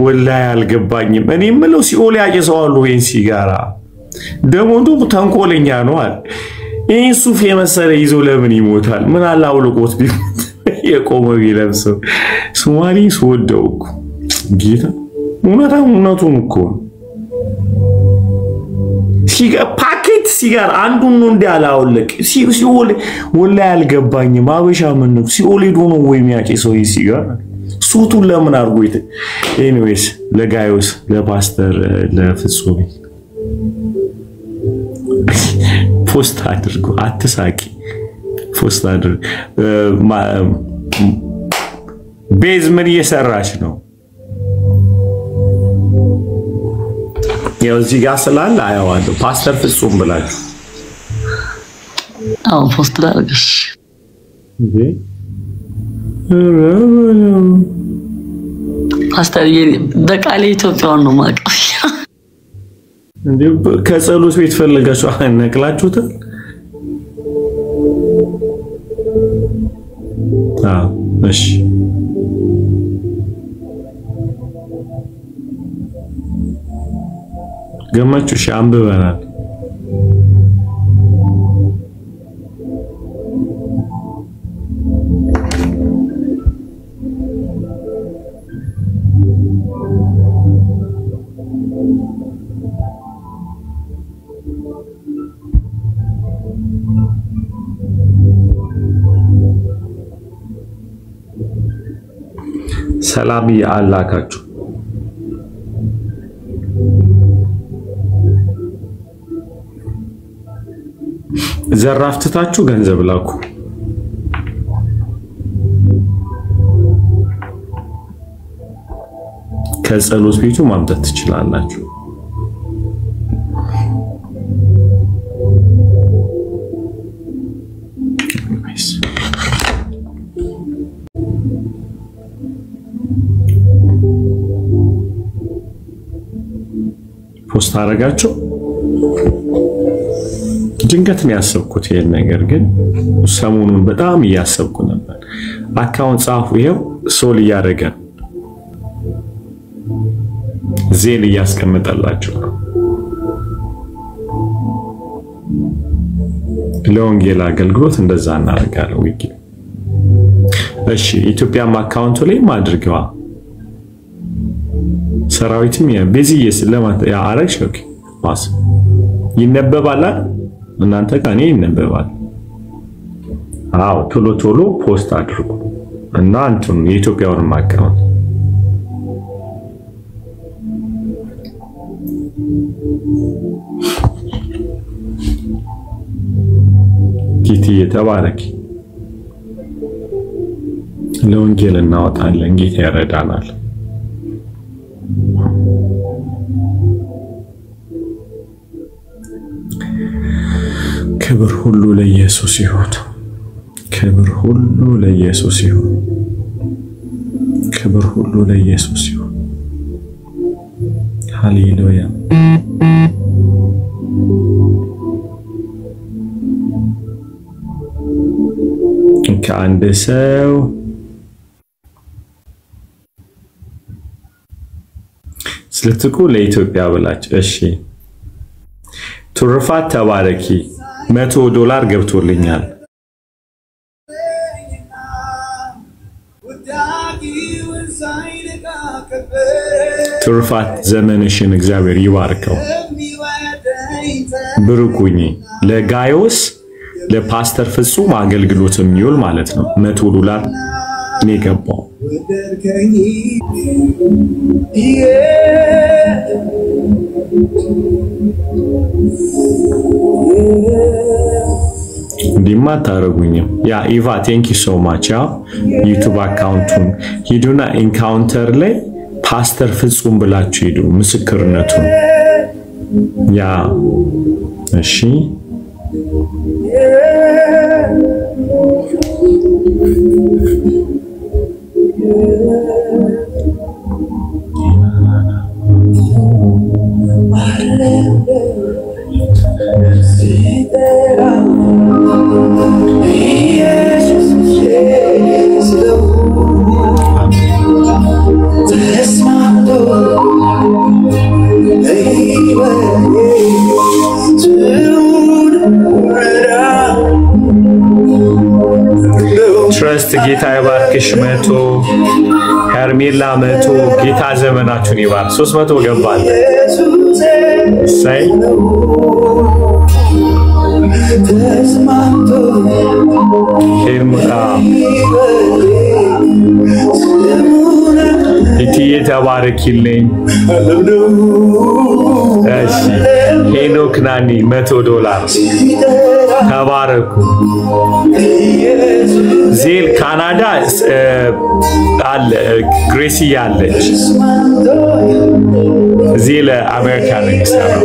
ወላሂ አልገባኝም እኔም ብለው ሲኦል ያጨሰዋሉ ወይን ሲጋራ ደሞንዱ ተንኮለኛ ነው አይደል ይሄን ሱፍ የመሰለ ይዞ ለምን ይሞታል ምን አላውልቆት ቢሞት የቆመው ይለብሰው ሶማሊ ስወደው ጌታ እውነቱን እኮ ፓኬት ሲጋር አንዱን ነው እንዲያላውልቅ ሲኦል ወላሂ አልገባኝም አበሻ ምን ነው ሲኦል ሄዶ ነው ወይ የሚያጨሰው ይሄ ሲጋር ሱቱን ለምን አርጎይት ኤኒዌይስ ለጋዮስ ለፓስተር ለፍጹም ፖስት አድርጉ አትሳቂ ፖስት አድርጉ ቤዝ ምን እየሰራች ነው ያው እዚህ ጋር ስላለ አያዋለሁ ፓስተር ፍጹም ብላችሁ
አው ፖስት ላድርግሽ ፓስተር በቃለ ኢትዮጵያውን ነው ማቀፍ
እንዴ ከጸሎት ቤት ፈልጋችሁ አነቅላችሁት እሺ ገማችሁ አንብበናል ሰላም ያላካችሁ ዘራፍትታችሁ ገንዘብ ላኩ ከጸሎት ቤቱ ማምጣት ትችላላችሁ ፖስት አረጋችሁ ድንገት ነው ያሰብኩት ይሄን ነገር ግን ሰሞኑን በጣም እያሰብኩ ነበር አካውንት ጻፉ ይሄው ሶል ያረጋ ዜል ያስቀምጣላችሁ ለወንጌል አገልግሎት እንደዛ እናረጋለን ዊኪ እሺ ኢትዮጵያ አካውንቱ ላይ ማድርገዋ ሰራዊትም የቤዚየስ ለማት ያ አረግሽ ኦኬ ማስ ይነበባል እናንተ ካኔ ይነበባል አዎ ቶሎ ቶሎ ፖስት አድርጉ እና አንቱን የኢትዮጵያውን ማቀም ኪቲ የተባረክ ለወንጌል እናወጣለን ጌታ ይረዳናል ክብር ሁሉ ለኢየሱስ ይሁን ክብር ሁሉ ለኢየሱስ ይሁን ክብር ሁሉ ለኢየሱስ ይሁን ሃሌሉያ ከአንድ ሰው ስለትኩ ለኢትዮጵያ ብላች እሺ ትሩፋት ተባረኪ $100 ገብቶልኛል ትሩፋት ዘመንሽን እግዚአብሔር ይባርከው ብሩኩኝ ለጋዮስ ለፓስተር ፍጹም አገልግሎትም ይውል ማለት ነው $100 እኔ ገባው ዲማ ታረጉኝም ያ ኢቫ ቴንክ ዩ ሶ ማች ያ ዩቲዩብ አካውንቱን ሂዱና ኢንካውንተር ላይ ፓስተር ፍጹም ብላችሁ ሂዱ ምስክርነቱን ያ እሺ ትረስት ጌታ ይባርክሽ መቶ ሄርሜላ መቶ ጌታ ዘመናችሁን ይባርክ 300 ገባል ሳይ ሄርሜላ ኢቲዬ ተባረኪልኝ እሺ ሄኖክ ናኒ $100 ተባረኩ ዜል ካናዳ አለ ግሬሲ ያለች ዜል አሜሪካ ነው የሚሰራው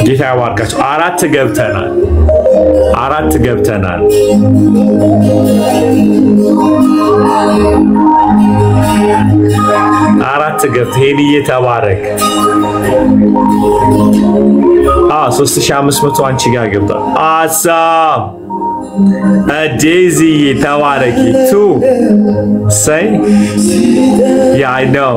ጌታ ያባርካችሁ አራት ገብተናል አራት ገብተ ሄድዬ ተባረክ 3500 አንቺ ጋር ገብታ አሳም ዴዚ ተባረኪ ቱ say yeah I know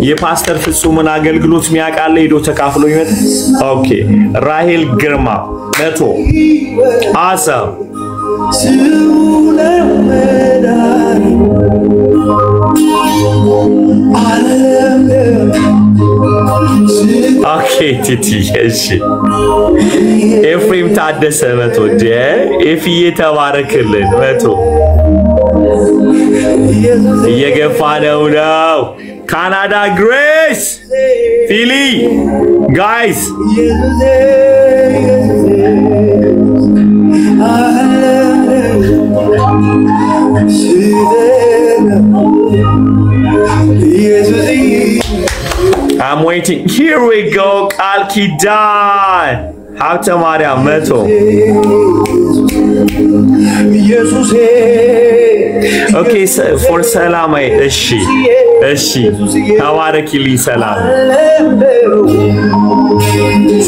የፓስተር ፍጹምን አገልግሎት ሚያቃለ ሄዶ ተካፍሎ ይመጣ ኦኬ ራሄል ግርማ 100 awesome okay titi እሺ ኤፍሬም ታደሰ 100 ኤፍዬ ተባረክልን 100 እየገፋ ነው ካናዳ ግሬስ ፊሊ ጋይስ I'm waiting. Here we go. ቃል ኪዳን ሀብተ ማርያም 100 ኢየሱሴ ኦኬ ፎር ሰላማይ እሺ ተባረኪልኝ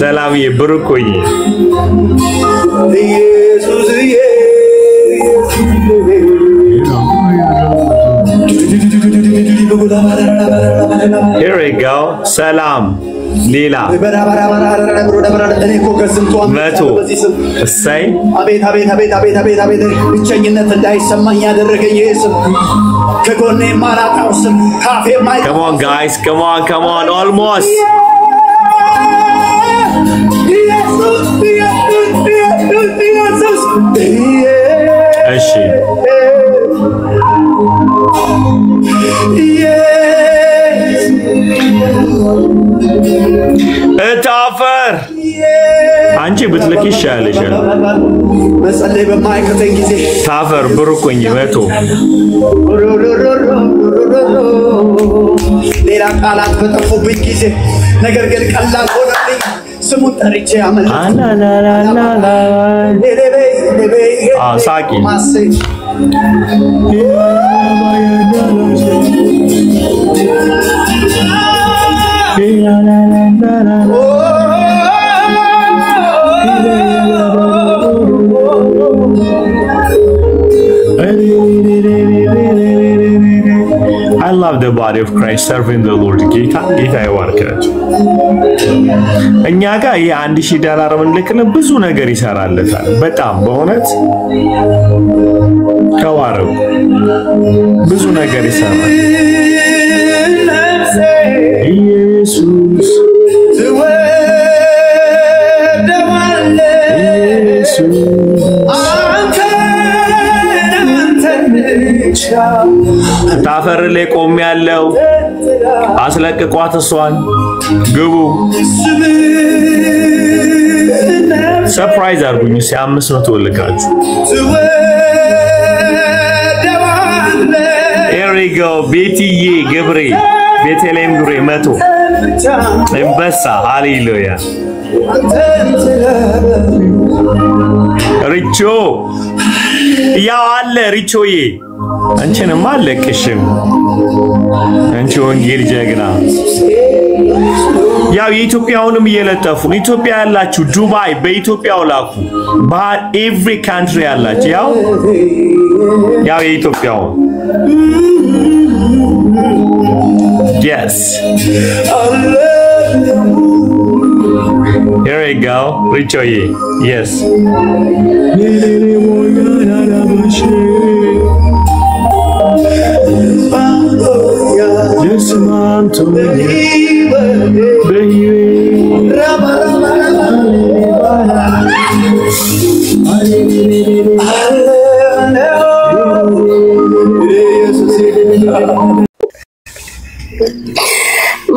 ሰላምዬ ብሩክዬ ኢየሱስዬ Here we go. Salam. ሌላ መቶ እሰይ አቤት ብቸኝነት እንዳይሰማኝ ያደረገኝ ኢየሱስ ከጎኔ ማራጣው ስም ካፌ ማይ Come on guys, come on almost እሺ እታፈር አንቺ ብትልክ ይሻልሻል
መጸለይ በማይከተኝ ጊዜ
ታፈር ብሩኩኝ መቶ
ሌላ ቃላት በጠፉብኝ ጊዜ ነገር ግን ቀላል ሆነልኝ ስሙን ጠርቼ
ሳቂ
I love the body of Christ serving the Lord. ጌታ ይባርካችሁ። እኛ ጋር $1000 ምንልክነ ብዙ ነገር ይሰራለታል። በጣም በእውነት ተዋረው ብዙ ነገር ይሰራል። ኢየሱስ ታፈር ላይ ቆም ያለው አስለቅቋት እሷን ግቡ ሰርፕራይዝ አርጉኝ 500 ልካችሁ Here we go ቤትዬ ገብሬ ቤተልሔም ገብሬ 100 እንበሳ ሃሌሉያ ሪቾ ያው አለ ሪቾዬ አንቺንም አለቅሽም አንቺ ወንጌል ጀግና ያው የኢትዮጵያውንም እየለጠፉ ኢትዮጵያ ያላችሁ ዱባይ በኢትዮጵያው ላኩ ኤቭሪ ካንትሪ ያላችሁ ያው የኢትዮጵያው yes here we go Richoye yes yes man to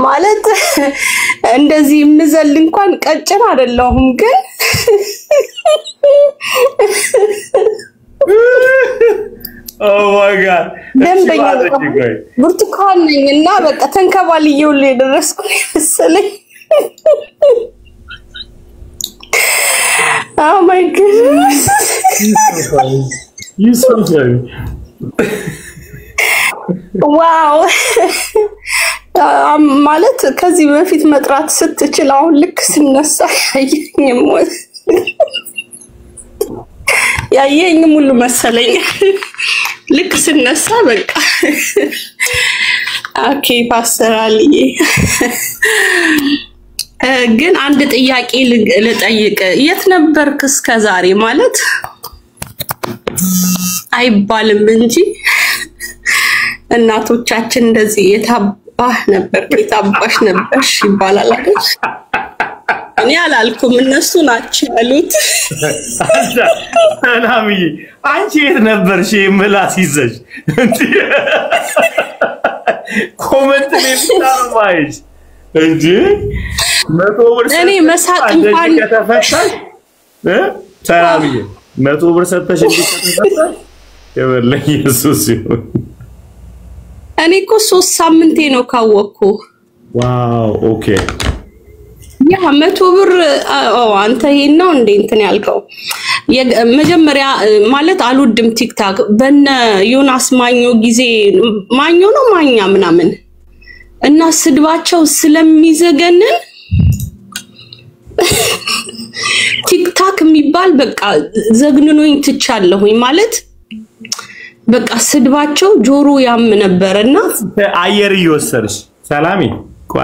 ማለት እንደዚህ ምዘል እንኳን ቀጭን አይደለሁም ግን
oh my god
ደንበኛ ብርቱካን ነኝና በቃ ተንከባልየው ለደረስኩ መሰለኝ oh my goodness
you so funny
wow ማለት ከዚህ በፊት መጥራት ስትችል አሁን ልክ ስነሳ ያየኝ ሙሉ መሰለኝ ልክ ስነሳ በቃ ኦኬ ፓስተራልዬ ግን አንድ ጥያቄ ልጠይቅ የት ነበርክ እስከ ዛሬ ማለት አይባልም እንጂ እናቶቻችን እንደዚህ የታባህ ነበር የታባሽ ነበር ይባላል አይደል እኔ አላልኩም እነሱ ናቸው ያሉት
ሰላምዬ አንቺ የት ነበርሽ ምላስ ይዘሽ ኮሜንት ላይ ታማይሽ እንጂ 100 ብር
እኔ መሳቅ እንኳን
ከተፈታሽ ሰላምዬ 100 ብር ሰጥተሽ እንዲከተፈታሽ የበለኝ ኢየሱስ ይሁን
እኔ እኮ 3 ሳምንቴ ነው ካወቅኩ
ዋው ኦኬ
ያ 100 ብር አንተ ይሄን ነው እንዴ እንትን ያልከው መጀመሪያ ማለት አልወድም ቲክታክ በነ ዮናስ ማኞ ጊዜ ማኞ ነው ማኛ ምናምን እና ስድባቸው ስለሚዘገንን ቲክታክ የሚባል በቃ ዘግንኖኝ ትቻለሁኝ ማለት በቃ ስድባቸው ጆሮ ያም ነበርና
አየር ይወሰርሽ ሰላሚ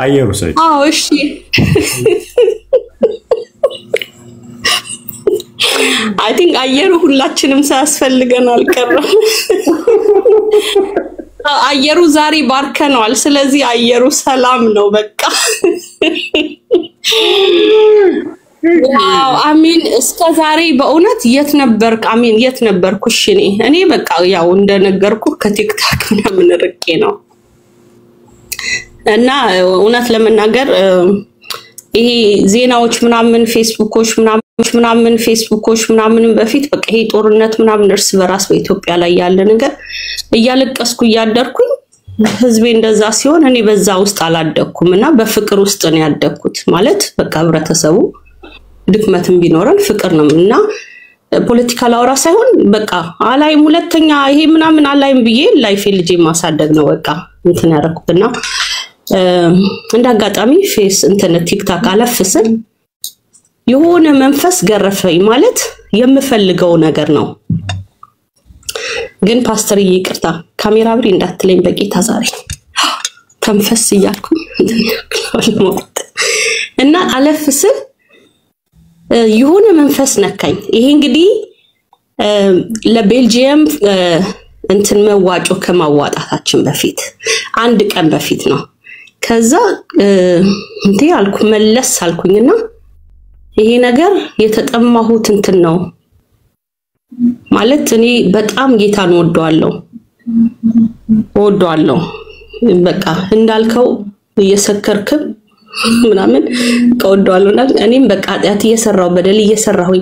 አየሩ ሰይ
እሺ I think አየሩ ሁላችንም ሳያስፈልገን አልቀረም አየሩ ዛሬ ባርከናል ስለዚህ አየሩ ሰላም ነው በቃ
ዋው አሚን እስከ ዛሬ በእውነት የት ነበርክ አሚን የት ነበርኩሽ እኔ በቃ ያው እንደነገርኩ ከቲክታክ ምናምን ርቄ ነው እና እውነት ለመናገር ይሄ ዜናዎች ምናምን ፌስቡኮች ምናምን በፊት በቃ ይሄ ጦርነት ምናምን እርስ በራስ በኢትዮጵያ ላይ ያለ ነገር እያለቀስኩ እያደርኩኝ ህዝቤ እንደዛ ሲሆን እኔ በዛ ውስጥ አላደኩምና በፍቅር ውስጥ ነው ያደኩት ማለት በቃ ህብረተሰቡ ድክመትም ቢኖረን ፍቅር ነውና ፖለቲካል አውራ ሳይሆን በቃ አላይም ሁለተኛ ይሄ ምናምን አላይም ብዬ ላይፍ ልጅ ማሳደግ ነው በቃ እንትን ያረኩትና እንዳጋጣሚ ፌስ እንትን ቲክታክ አለፍስል የሆነ መንፈስ ገረፈኝ ማለት የምፈልገው ነገር ነው ግን ፓስተር ይቅርታ ካሜራ ብሪ እንዳትለኝ በቂታ ዛሬ ተንፈስ ይያልኩኝ እና አለፍስል የሆነ መንፈስ ነካኝ ይሄ እንግዲህ ለቤልጂየም እንትን መዋጮ ከማዋጣታችን በፊት አንድ ቀን በፊት ነው ከዛ እንዴ አልኩ መለስ አልኩኝና ይሄ ነገር የተጠማሁት እንትን ነው ማለት እኔ በጣም ጌታን ወደዋለሁ በቃ እንዳልከው እየሰከርክም ምናምን ከወደዋለሁና እኔም በቃ ኃጢአት እየሰራው በደል እየሰራሁኝ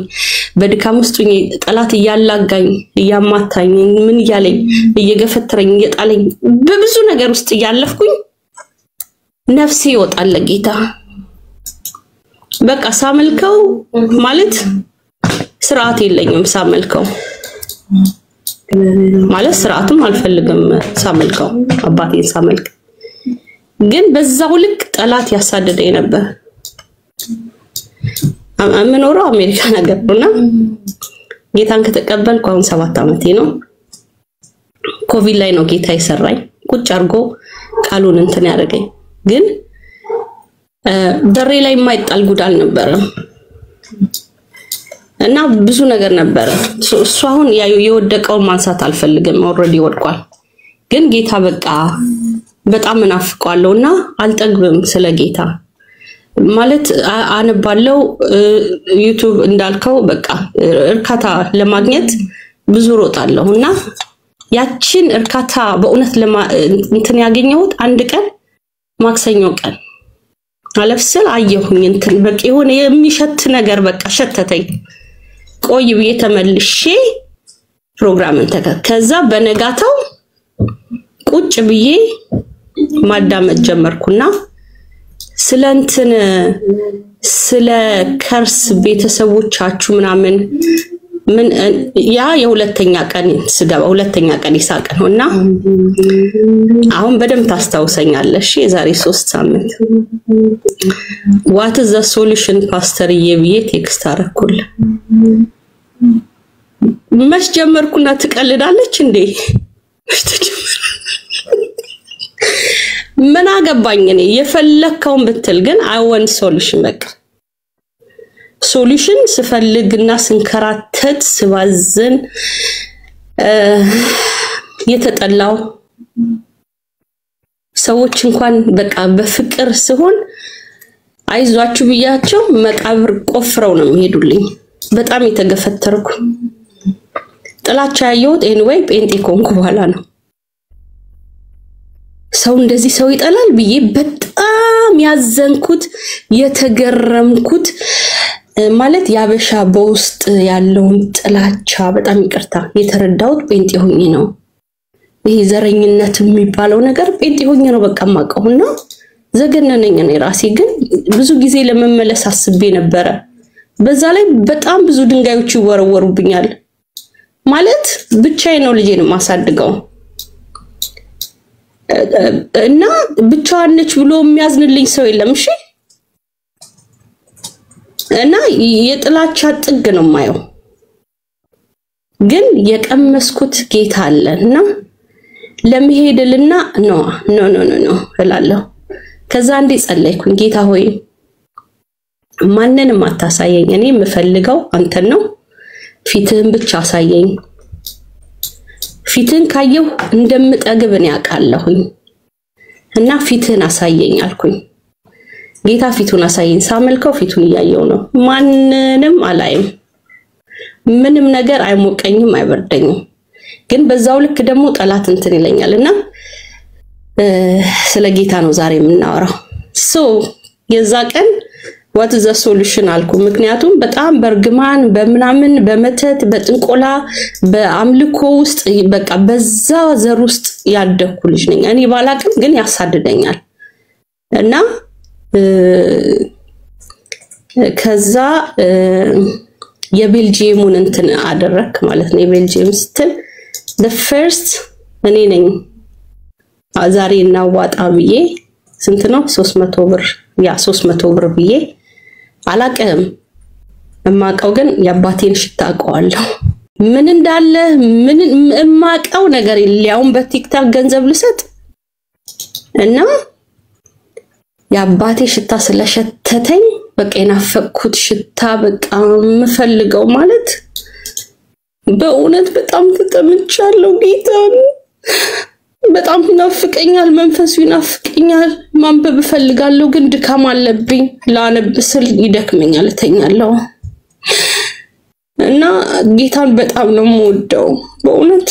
በድካም ውስጥ ጠላት እያላጋኝ እያማታኝ ምን እያለኝ እየገፈተረኝ እየጣለኝ በብዙ ነገር ውስጥ እያለፍኩኝ ነፍሴ ይወጣል ለጌታ በቃ ሳመልከው ማለት ስርዓት የለኝም ሳመልከው ማለት ስርዓትም አልፈልግም ሳመልከው አባቴን ሳመልክ ግን በዛው ልክ ጠላት ያሳደደኝ ነበር አምኖረው አሜሪካ ነገር ነውና ጌታን ከተቀበልኩ አሁን 7 አመቴ ነው ኮቪድ ላይ ነው ጌታ ይሰራኝ ቁጭ አርጎ ቃሉን እንትን ያደረገኝ ግን በሬ ላይ የማይጣል ጉዳል ነበር እና ብዙ ነገር ነበር እሱ አሁን የወደቀው ማንሳት አልፈልግም ኦሬዲ ወድቋል ግን ጌታ በቃ በጣም እናፍቀዋለሁና አልጠግብም ስለ ጌታ ማለት አንባለው ዩቲዩብ እንዳልከው በቃ እርካታ ለማግኘት ብዙ ሮጣለሁና ያቺን እርካታ በእውነት እንትን ያገኘሁት አንድ ቀን ማክሰኞ ቀን አለፍስል አየሁኝ እንትን በቃ የሆነ የሚሸት ነገር በቃ ሸተተኝ ቆይ ብዬ ተመልሼ ፕሮግራምን ከዛ በነጋታው ቁጭ ብዬ ማዳመጥ ጀመርኩና ስለንትን ስለ ከርስ ቤተሰቦቻችሁ ምናምን ምን ያ የሁለተኛ ቀን ስገባ ሁለተኛ ቀን ይሳቅ ነውና አሁን በደም ታስተውሰኛለሽ የዛሬ 3 ሳምንት what is the solution pastor የብዬ ቴክስት አረኩል መች ጀመርኩና ትቀልዳለች እንዴ ምን አገባኝ እኔ የፈለከውን ብትል ግን I want solution በቃ ሶሉሽን ስፈልግና ስንከራተት ስባዝን የተጠላው ሰዎች እንኳን በቃ በፍቅር ሲሆን አይዟችሁ ብያቸው መቃብር ቆፍረው ነው የሚሄዱልኝ በጣም የተገፈተርኩ ጥላቻ ያየሁት anyway ጴንጤ ኮንኩ በኋላ ነው ሰው እንደዚህ ሰው ይጠላል ብዬ በጣም ያዘንኩት የተገረምኩት ማለት ያበሻ በውስጥ ያለውን ጥላቻ በጣም ይቅርታ የተረዳሁት ጴንጤ ሆኜ ነው ይሄ ዘረኝነት የሚባለው ነገር ጴንጤ ሆኜ ነው በቃ ማቀውና ዘገነነኝ እኔ ራሴ ግን ብዙ ጊዜ ለመመለስ አስቤ ነበር በዛ ላይ በጣም ብዙ ድንጋዮች ይወረወሩብኛል ማለት ብቻዬን ነው ልጄን ማሳድገው እና ብቻዋን ነች ብሎ የሚያዝንልኝ ሰው የለም እሺ እና የጥላቻ ጥግ ነው ማየው ግን የቀመስኩት ጌታ አለና ለመሄድልና ኖ እላለሁ ከዛ እንዴ ጸለይኩኝ ጌታ ሆይ ማንንም አታሳየኝ እኔ የምፈልገው አንተን ነው ፊትህን ብቻ አሳየኝ ፊትን ካየው እንደምጠግብ እኔ አቃለሁኝ እና ፊትህን አሳየኝ አልኩኝ ጌታ ፊቱን አሳየኝ ሳመልከው ፊቱን እያየው ነው ማንንም አላይም ምንም ነገር አይሞቀኝም አይበርደኝም ግን በዛው ልክ ደግሞ ጠላት እንትን ይለኛልና ስለ ጌታ ነው ዛሬ የምናወራው ሶ የዛ ቀን what is the solution አልኩ ምክንያቱም በጣም በርግማን በመናምን በመተት በጥንቆላ በአምልኮ ውስጥ በቃ በዛ ዘር ውስጥ ያደኩ ልጅ ነኝ እኔ ባላቅም ግን ያሳድደኛል እና ከዛ የቤልጂየሙን እንትን አደረክ ማለት ነው የቤልጂየም ስትል the first እኔ ነኝ ዛሬ እናዋጣ ብዬ ስንት ነው 300 ብር ያ 300 ብር ብዬ አላቀም እማቀው ግን ያባቴን ሽታ አቀዋለሁ ምን እንዳለ ምን እማቀው ነገር ይልያውን በቲክታክ ገንዘብ ልሰጥ እና ያባቴ ሽታ ስለሸተተኝ በቃ የናፈቅኩት ሽታ በቃ ምፈልገው ማለት በእውነት በጣም ተጠምቻለሁ ጌታን በጣም ይናፍቀኛል መንፈሱ ይናፍቀኛል ማንበብ ፈልጋለሁ ግን ድካም አለብኝ ላነብስል ይደክመኛል ተኛለሁ እና ጌታን በጣም ነው የምወደው በእውነት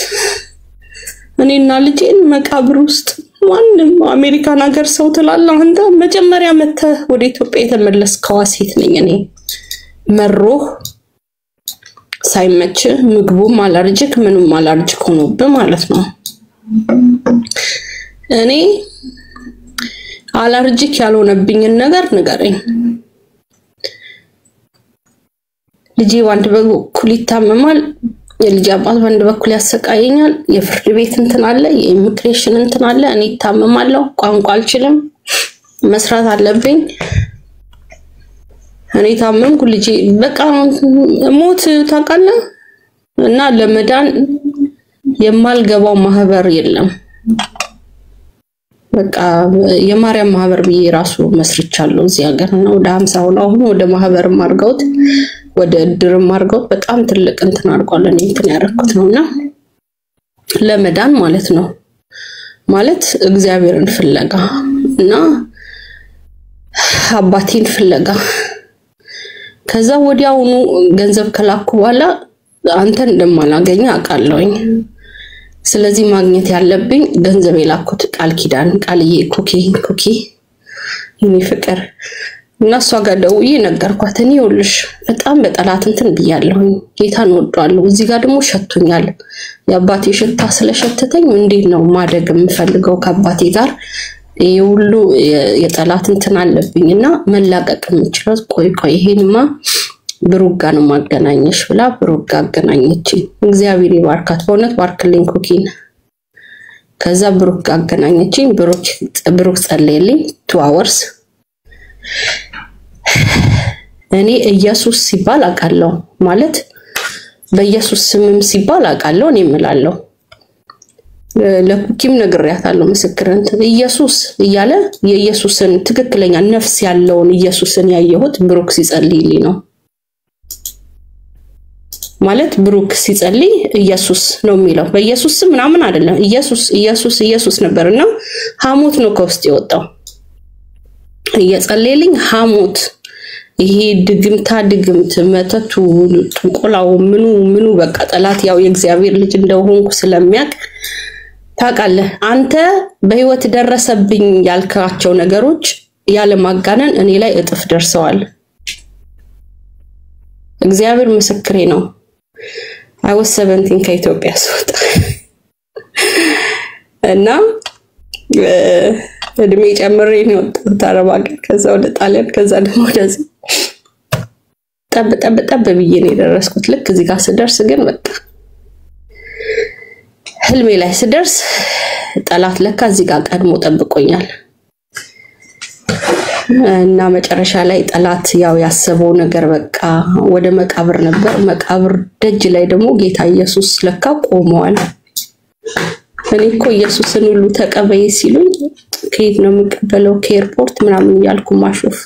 እኔና ልጄን መቃብር ውስጥ ማንንም አሜሪካን ሀገር ሰው ትላለህ አንተ መጀመሪያ መተ ወደ ኢትዮጵያ የተመለስከው ሴት ነኝ እኔ መሮህ ሳይመች ምግቡም አላርጅክ ምንም አላርጅክ ሆኖብህ ማለት ነው እኔ አላርጂክ ያልሆነብኝ ነገር ንገረኝ ልጄ ባንድ በኩል ይታመማል የልጅ አባት ባንድ በኩል ያሰቃየኛል የፍርድ ቤት እንትን አለ የኢሚግሬሽን እንትን አለ እኔ ታመማለሁ ቋንቋ አልችልም መስራት አለብኝ እኔ ታመምኩ ልጄ በቃ ሞት ታውቃለህ እና ለመዳን የማልገባው ማህበር የለም በቃ የማርያም ማህበር ብዬ ራሱ መስርቻለሁ እዚህ ሀገር ነው ወደ 50 ሆኖ አሁን ወደ ማህበር ማርገውት ወደ ድር ማርገውት በጣም ትልቅ እንትን አድርጓል እኔ እንትን ያደረኩት ነውና ለመዳን ማለት ነው ማለት እግዚአብሔርን ፍለጋ እና አባቴን ፍለጋ ከዛ ወዲያውኑ ገንዘብ ከላኩ በኋላ አንተን እንደማላገኝ አውቃለሁኝ ስለዚህ ማግኘት ያለብኝ ገንዘብ የላኩት ቃል ኪዳን ቃልዬ ኩኪ ይሄ ፍቅር እና እሷ ጋር ደውዬ ነገርኳት እኔ ይኸውልሽ በጣም በጠላት እንትን ብያለሁኝ ጌታን ወዷለሁ እዚህ ጋር ደግሞ ሸቶኛል ያባቴ ሽታ ስለሸተተኝ እንዴት ነው ማደግ የምፈልገው ከአባቴ ጋር ይሁሉ የጠላት እንትን አለብኝና መላቀቅ የምችለው ቆይ ይሄንማ ብሩጋ ነው ማገናኘሽ ብላ ብሩጋ አገናኘች እግዚአብሔር ይባርካት በእውነት ባርክልኝ ኩኪን ከዛ ብሩጋ አገናኘችኝ ብሩክ ጸለየልኝ 2 hours እኔ ኢየሱስ ሲባል አቃለው ማለት በኢየሱስ ስምም ሲባል አቃለው እኔ እምላለሁ ለኩኪም ነግሬያታለሁ ምስክርን ኢየሱስ እያለ የኢየሱስን ትክክለኛ ነፍስ ያለውን ኢየሱስን ያየሁት ብሩክ ሲጸልይልኝ ነው ማለት ብሩክ ሲጸልይ ኢየሱስ ነው የሚለው በኢየሱስ ስም ምናምን አይደለም ኢየሱስ ነበርና ሐሞት ነው ከውስጥ የወጣው እየጸለየልኝ ሐሞት ይሄ ድግምት መተቱ ጥንቆላው ምኑ በቃ ጠላት ያው የእግዚአብሔር ልጅ እንደሆንኩ ስለሚያቅ ታውቃለህ አንተ በህይወት ደረሰብኝ ያልካቸው ነገሮች ያለ ማጋነን እኔ ላይ እጥፍ ደርሰዋል እግዚአብሔር ምስክሬ ነው I was 17 ከኢትዮጵያ ስወጣ እና እድሜ ጨምሬ ነው ወጣሁት አረብ ሀገር ከዛ ወደ ጣሊያን ከዛ ደግሞ ወደዚህ ጠብ ብዬ ነው የደረስኩት ልክ እዚህ ጋር ስደርስ ግን በቃ ህልሜ ላይ ስደርስ ጠላት ለካ እዚህ ጋር ቀድሞ ጠብቆኛል እና መጨረሻ ላይ ጠላት ያው ያሰበው ነገር በቃ ወደ መቃብር ነበር መቃብር ደጅ ላይ ደግሞ ጌታ ኢየሱስ ለካ ቆመዋል እኔ እኮ ኢየሱስን ሁሉ ተቀበይ ሲሉኝ ከየት ነው የምቀበለው ከኤርፖርት ምናምን ያልኩ ማሾፍ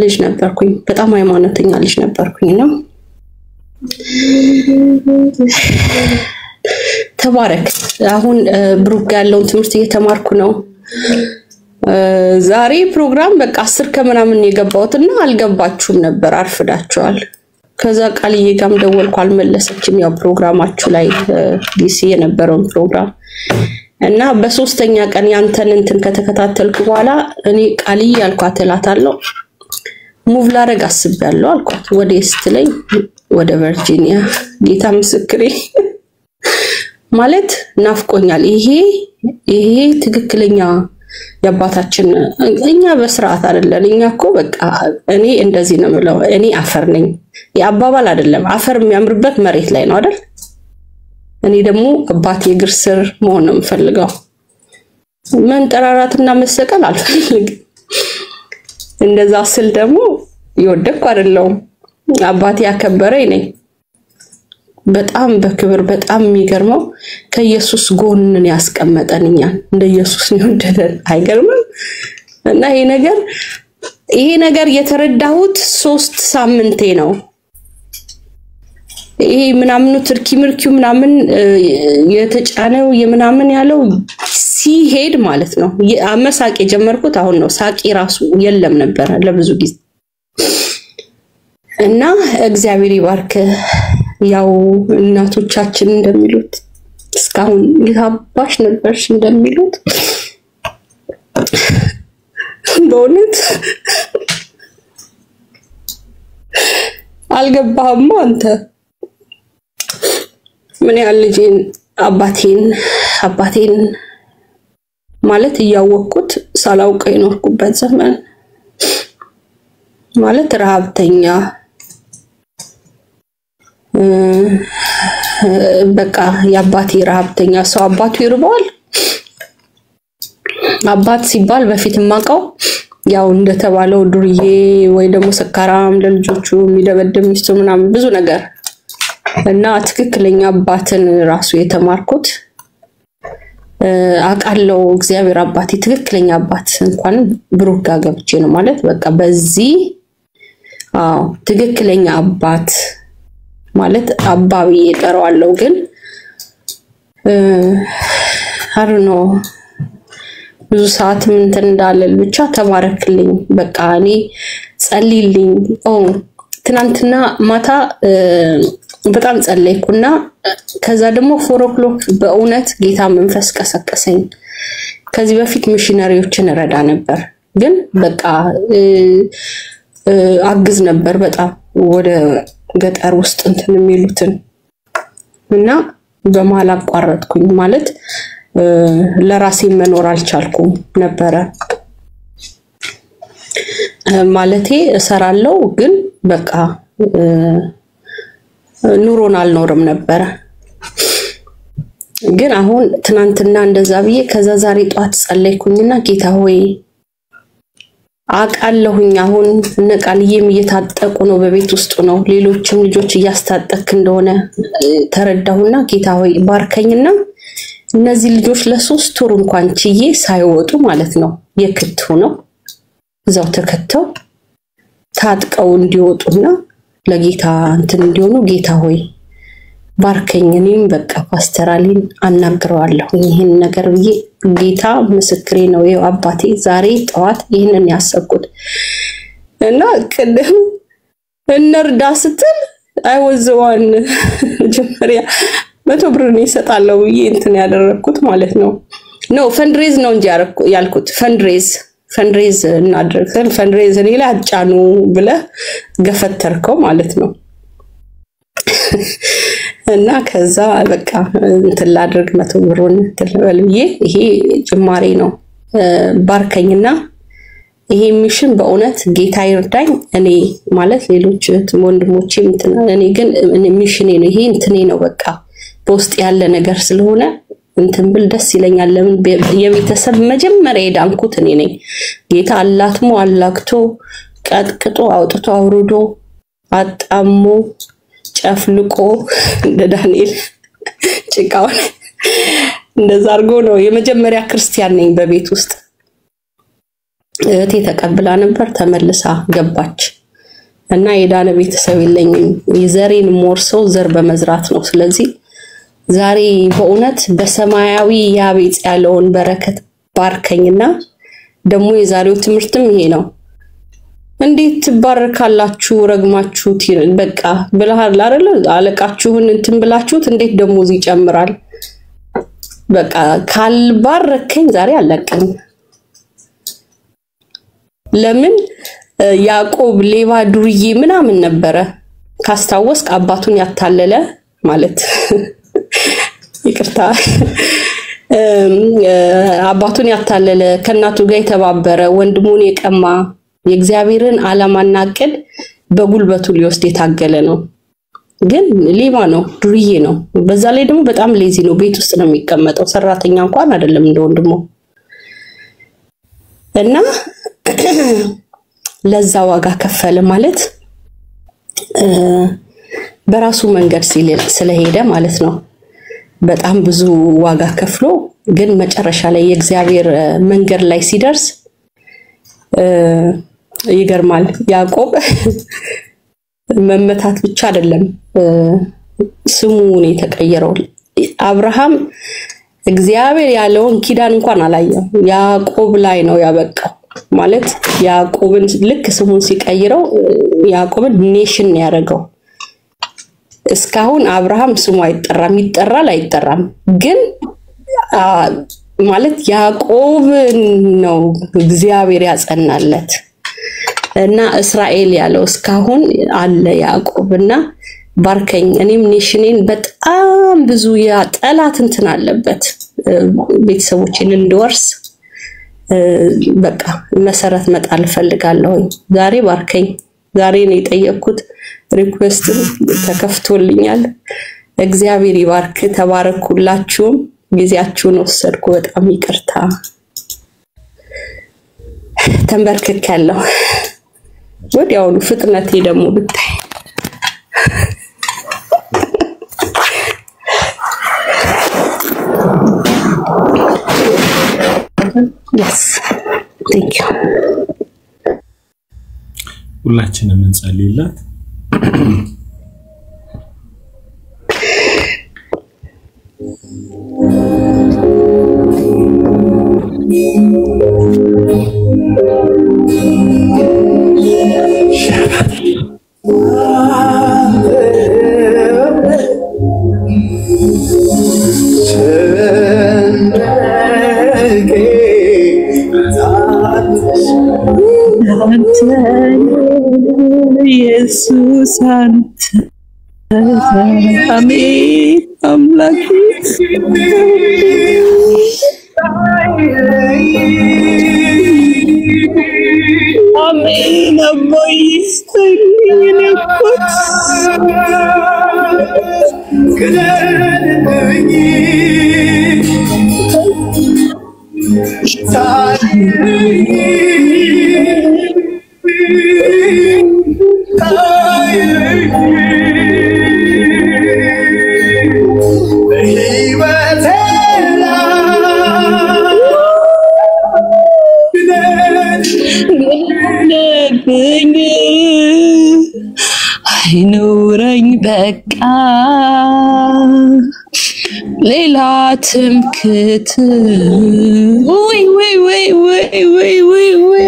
ልጅ ነበርኩኝ በጣም ሃይማኖተኛ ልጅ ነበርኩኝ ነው ተባረክ አሁን ብሩክ ያለውን ትምህርት እየተማርኩ ነው ዛሬ ፕሮግራም በቃ 10 ከምናምን የገባውትና አልገባችሁም ነበር አርፍዳችኋል ከዛ ቃልዬ ጋርም ደወልኩ አልመለሰችም ያው ፕሮግራማችሁ ላይ ዲሲ የነበረውን ፕሮግራም እና በሶስተኛ ቀን ያንተን እንትን ከተከታተልኩ በኋላ እኔ ቃልዬ ያልኳት እላታለሁ ሙቭ ላረግ አስቤያለሁ አልኳት ወደ ኤስትላይ ወደ ቨርጂኒያ ጌታ ምስክሬ ማለት ናፍቆኛል ይሄ ትክክለኛ ያባታችን እኛ በስርዓት አይደለም እኛኮ በቃ እኔ እንደዚህ ነው ማለት እኔ አፈር ነኝ ያባባል አይደለም አፈር የሚያምርበት መሬት ላይ ነው አይደል እኔ ደግሞ አባቴ እግር ስር መሆን ነው የምፈልገው መንጠራራትና መሰቀል አልፈልግም እንደዛ ስል ደግሞ ይወደቅ አይደለም አባቴ ያከበረኝ ነኝ በጣም በክብር በጣም የሚገርመው ከኢየሱስ ጎንን ያስቀመጠንኛ እንደ ኢየሱስ ነው እንደደል አይገርምም እና ይሄ ነገር የተረዳሁት 3 ሳምንቴ ነው ይሄ ምናምኑ ትርኪ ምርኪው ምናምን የተጫነው የምናምን ያለው ሲሄድ ማለት ነው አመሳቂ ጀመርኩት አሁን ነው ሳቂ ራሱ የለም ነበር ለብዙ ጊዜ እና እግዚአብሔር ይባርክ ያው እናቶቻችን እንደሚሉት እስካሁን ይታባሽ ነበርሽ እንደሚሉት በእውነት አልገባህም አንተ ምን ያህል ልጄን አባቴን ማለት ያወቅኩት ሳላውቀው የኖርኩበት ዘመን ማለት ረሃብተኛ በቃ ያባቴ ረሃብተኛ ሰው አባቱ ይርባል አባት ሲባል በፊት ማቀው ያው እንደተባለው ዱርዬ ወይ ደግሞ ሰካራም ለልጆቹ የሚደበደብ ሚስቱ ምናምን ብዙ ነገር እና ትክክለኛ አባትን ራሱ የተማርኩት አቃለው እግዚአብሔር አባቴ ትክክለኛ አባት እንኳን ብሩክ ጋር ገብቼ ነው ማለት በቃ በዚህ ትክክለኛ አባት ማለት አባቢ ይጠራዋለው ግን አሩኖ ብዙ ሰዓት ምን እንዳለል ብቻ ተባረክልኝ በቃ እኔ ጸልይልኝ ትናንትና ማታ በጣም ጸለይኩና ከዛ ደግሞ 4 o'clock በእውነት ጌታ መንፈስ ቀሰቀሰኝ ከዚህ በፊት ሚሽነሪዎችን ረዳ ነበር ግን በቃ አግዝ ነበር በጣም ወደ ገጠር ውስጥ እንትን የሚሉትን እና በመሃል አቋረጥኩኝ ማለት ለራሴ መኖር አልቻልኩም ነበር ማለቴ እሰራለው ግን በቃ ኑሮን አልኖርም ነበር ግን አሁን ትናንትና እንደዛ ብዬ ከዛ ዛሬ ጧት ጸለይኩኝና ጌታ ሆይ አቃለሁኝ አሁን ነቃልዬም እየታጠቁ ነው በቤት ውስጥ ነው ሌሎችም ልጆች እያስታጠቅ እንደሆነ ተረዳሁና ጌታ ሆይ ባርከኝና እነዚህ ልጆች ለ3 ወር እንኳን ችዬ ሳይወጡ ማለት ነው የክት ሆነው እዛው ተከተው ታጥቀው እንዲወጡና ለጌታ እንትን እንዲሆኑ ጌታ ሆይ ባርከኝ እኔም በቃ ፓስተራሊን አናግረዋለሁ ይሄን ነገር ብዬ ጌታ ምስክሬ ነው ይሄው አባቴ ዛሬ ጧት ይሄንን ያሰብኩት እና ቅድም እንርዳ ስትል አይወዘዋን ጀመሪያ 100 ብር ነው ይሰጣለው ይሄ እንትን ያደረኩት ማለት ነው ኖ ፈንድሬዝ ነው እንጂ ያልኩት ፈንድሬዝ እናድርገን ፈንድሬዝ ሌላ አጫኑ ብለ ገፈተርከው ማለት ነው እና ከዛ በቃ እንትን ላድርግ 100 ብሩን ተለበልዬ ይሄ ጅማሬ ነው ባርከኝና ይሄ ሚሽን በእውነት ጌታ ይርዳኝ እኔ ማለት ሌሎች ወንድሞቼ እንትን እኔ ግን ሚሽኔ ነው ይሄ እንትኔ ነው በቃ ፖስት ያለ ነገር ስለሆነ እንትን ብል ደስ ይለኛል ለምን የቤተሰብ መጀመሪያ ሄዳንኩት እኔ ነኝ ጌታ አላትሞ አላክቶ ቀጥቅጦ አውጥቶ አውርዶ አጣሞ ጨፍልቆ እንደ ዳንኤል ጭቃውን እንደዛ አርጎ ነው የመጀመሪያ ክርስቲያን ነኝ በቤት ውስጥ እቴ ተቀብላ ነበር ተመልሳ ገባች እና የዳነ ቤተሰብ የለኝም የዘሬን ሞርሶ ዘር በመዝራት ነው ስለዚህ ዛሬ በእውነት በሰማያዊ ያቤጽ ያለውን በረከት ባርከኝና ደግሞ የዛሬው ትምህርትም ይሄ ነው። እንዴት ትባረካላችሁ ረግማችሁት በቃ ብለሃል አይደል? አለቃችሁን እንትን ብላችሁት እንዴት ደሞዝ ይጨምራል? በቃ ካልባረከኝ ዛሬ አለቀኝ። ለምን ያዕቆብ ሌባ ዱርዬ ምናምን ነበረ ካስታወስክ አባቱን ያታለለ ማለት ይቅርታ አባቱን ያታለለ ከናቱ ጋር የተባበረ ወንድሙን የቀማ የእግዚአብሔርን ዓላማና ዕቅድ በጉልበቱ ሊወስድ የታገለ ነው። ግን ሌባ ነው፣ ዱርዬ ነው። በዛ ላይ ደግሞ በጣም ሌዚ ነው። ቤት ውስጥ ነው የሚቀመጠው፣ ሰራተኛ እንኳን አይደለም እንደ ወንድሙ እና ለዛ ዋጋ ከፈለ ማለት በራሱ መንገድ ስለሄደ ማለት ነው። በጣም ብዙ ዋጋ ከፍሎ ግን መጨረሻ ላይ የእግዚአብሔር መንገድ ላይ ሲደርስ ይገርማል። ያዕቆብ መመታት ብቻ አይደለም ስሙ ነው የተቀየረው። አብርሃም እግዚአብሔር ያለውን ኪዳን እንኳን አላየም። ያዕቆብ ላይ ነው ያበቃው ማለት ያዕቆብን ልክ ስሙን ሲቀይረው ያዕቆብን ኔሽን ያደረገው። እስካሁን አብርሃም ስሙ አይጠራም፣ ይጠራል አይጠራም፣ ግን ማለት ያዕቆብ ነው እግዚአብሔር ያጸናለት እና እስራኤል ያለው እስካሁን አለ ያዕቆብና ባርከኝ እኔም ኔሽኔን በጣም ብዙ ያጠላት እንትን አለበት ቤተሰቦችን እንድወርስ በቃ መሰረት መጣል ፈልጋለሁ። ዛሬ ባርከኝ። ዛሬ ነው የጠየቅኩት፣ ሪኩዌስት ተከፍቶልኛል። እግዚአብሔር ይባርክ። ተባረኩላችሁ። ጊዜያችሁን ወሰድኩ፣ በጣም ይቅርታ። ተንበርክኬያለሁ። ወዲያውኑ ፍጥነቴ ደግሞ ብታይ yes thank you
ሁላችንም እንጸልይላት።
ኢየሱስ አንተ አሜን አምላኬ አሜን አባዬ ስለኝነኩት
ክደንኝ
አይኑረኝ በቃ ሌላ ትምክህት ወይ ወይ ወይ ወይ ወይ ወይ ወይ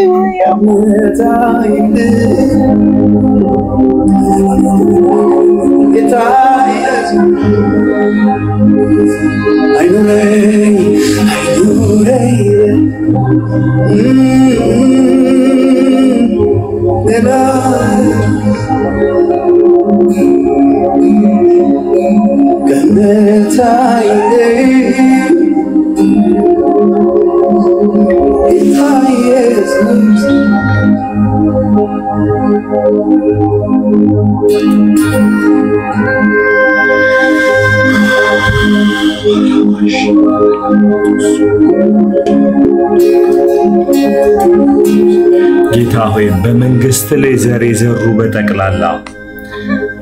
ጌታ ሆይ በመንግስት ላይ ዘር የዘሩ በጠቅላላ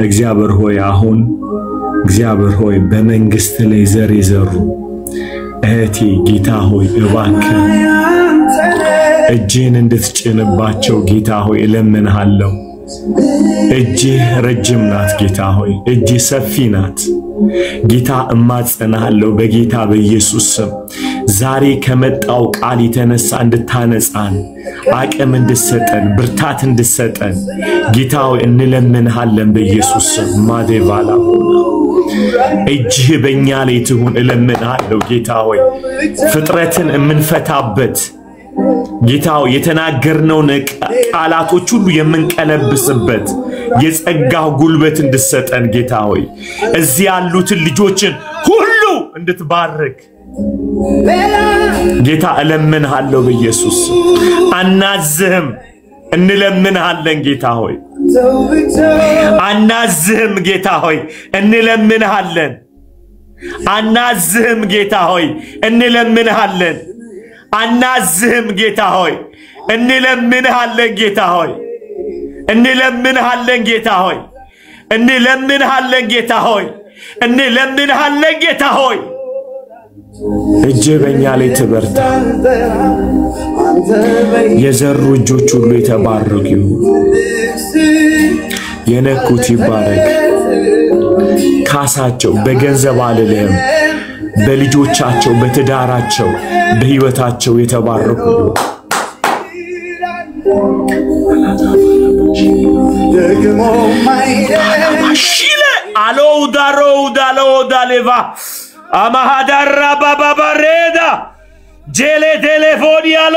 እግዚአብሔር ሆይ አሁን እግዚአብሔር ሆይ በመንግስት ላይ ዘር የዘሩ እህቴ ጌታ ሆይ እባክህ እጅህን እንድትጭንባቸው ጌታ ሆይ እለምንሃለሁ። እጅህ ረጅም ናት ጌታ ሆይ፣ እጅህ ሰፊ ናት ጌታ። እማጸናሃለሁ በጌታ በኢየሱስ ስም ዛሬ ከመጣው ቃል የተነሳ እንድታነጻን አቅም እንድሰጠን ብርታት እንድሰጠን ጌታው እንለምንሃለን በኢየሱስ ስም ማዴቫላ እጅህ በእኛ ላይ ትሁን እለምንሃለሁ ጌታ ሆይ ፍጥረትን የምንፈታበት ጌታው የተናገርነው ቃላቶች ሁሉ የምንቀለብስበት የጸጋው ጉልበት እንድሰጠን ጌታ ሆይ እዚህ ያሉትን ልጆችን ሁሉ እንድትባርክ ጌታ እለምንሃለሁ በኢየሱስ አናዝህም እንለምንሃለን ጌታ ሆይ አናዝህም ጌታ ሆይ እንለምንሃለን አናዝህም ጌታ ሆይ እንለምንሃለን አናዝህም ጌታ ሆይ እንለምንሃለን ጌታ ሆይ እንለምንሃለን ጌታ ሆይ እንለምንሃለን ጌታ ሆይ እንለምንሃለን ጌታ ሆይ እጅህ በእኛ ላይ ትበርታ የዘሩ እጆች ሁሉ የተባረኩ ይሁኑ የነኩት ይባረክ ካሳቸው በገንዘብ አልልህም በልጆቻቸው በትዳራቸው በህይወታቸው የተባረኩ ሽለ አሎ ዳሮ ዳሎ ዳሌቫ አማሃዳራ ባባባሬዳ ጄሌ ቴሌፎን ያሎ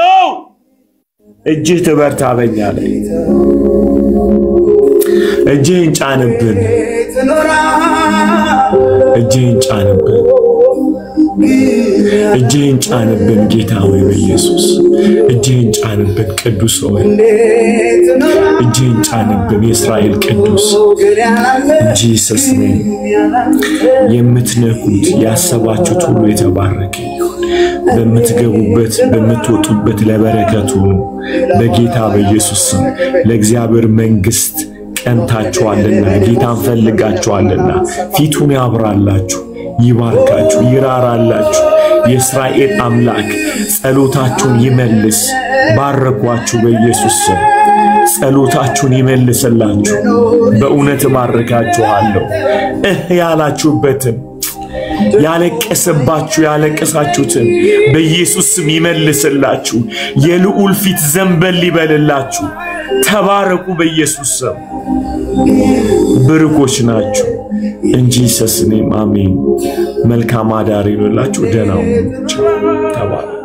እጅህ ትበርታ በእኛ ላይ እጅህን ጫንብን እጅህን ጫንብን እጅህን ጫንብን ጌታ ሆይ በኢየሱስ እጅህን ጫንብን ቅዱስ ሆይ እጅህን ጫንብን የእስራኤል ቅዱስ ጂሰስ ኔም የምትነኩት ያሰባችሁት ሁሉ የተባረከ ይሁን በምትገቡበት በምትወጡበት ለበረከቱ በጌታ በኢየሱስ ስም ለእግዚአብሔር መንግስት ቀንታችኋልና ጌታን ፈልጋችኋልና ፊቱን ያብራላችሁ ይባርካችሁ ይራራላችሁ የእስራኤል አምላክ ጸሎታችሁን ይመልስ ባረኳችሁ በኢየሱስ ስም ጸሎታችሁን ይመልስላችሁ በእውነት ባረካችኋለሁ ያላችሁበትን ያለቀሰባችሁ ያለቀሳችሁትን በኢየሱስ ስም ይመልስላችሁ የልዑል ፊት ዘንበል ይበልላችሁ ተባረኩ በኢየሱስ ስም ብርኮች ናችሁ እንጂ ሰስኔም አሜን መልካም አዳር ይሁንላችሁ ደህና ሁኑ ተባረኩ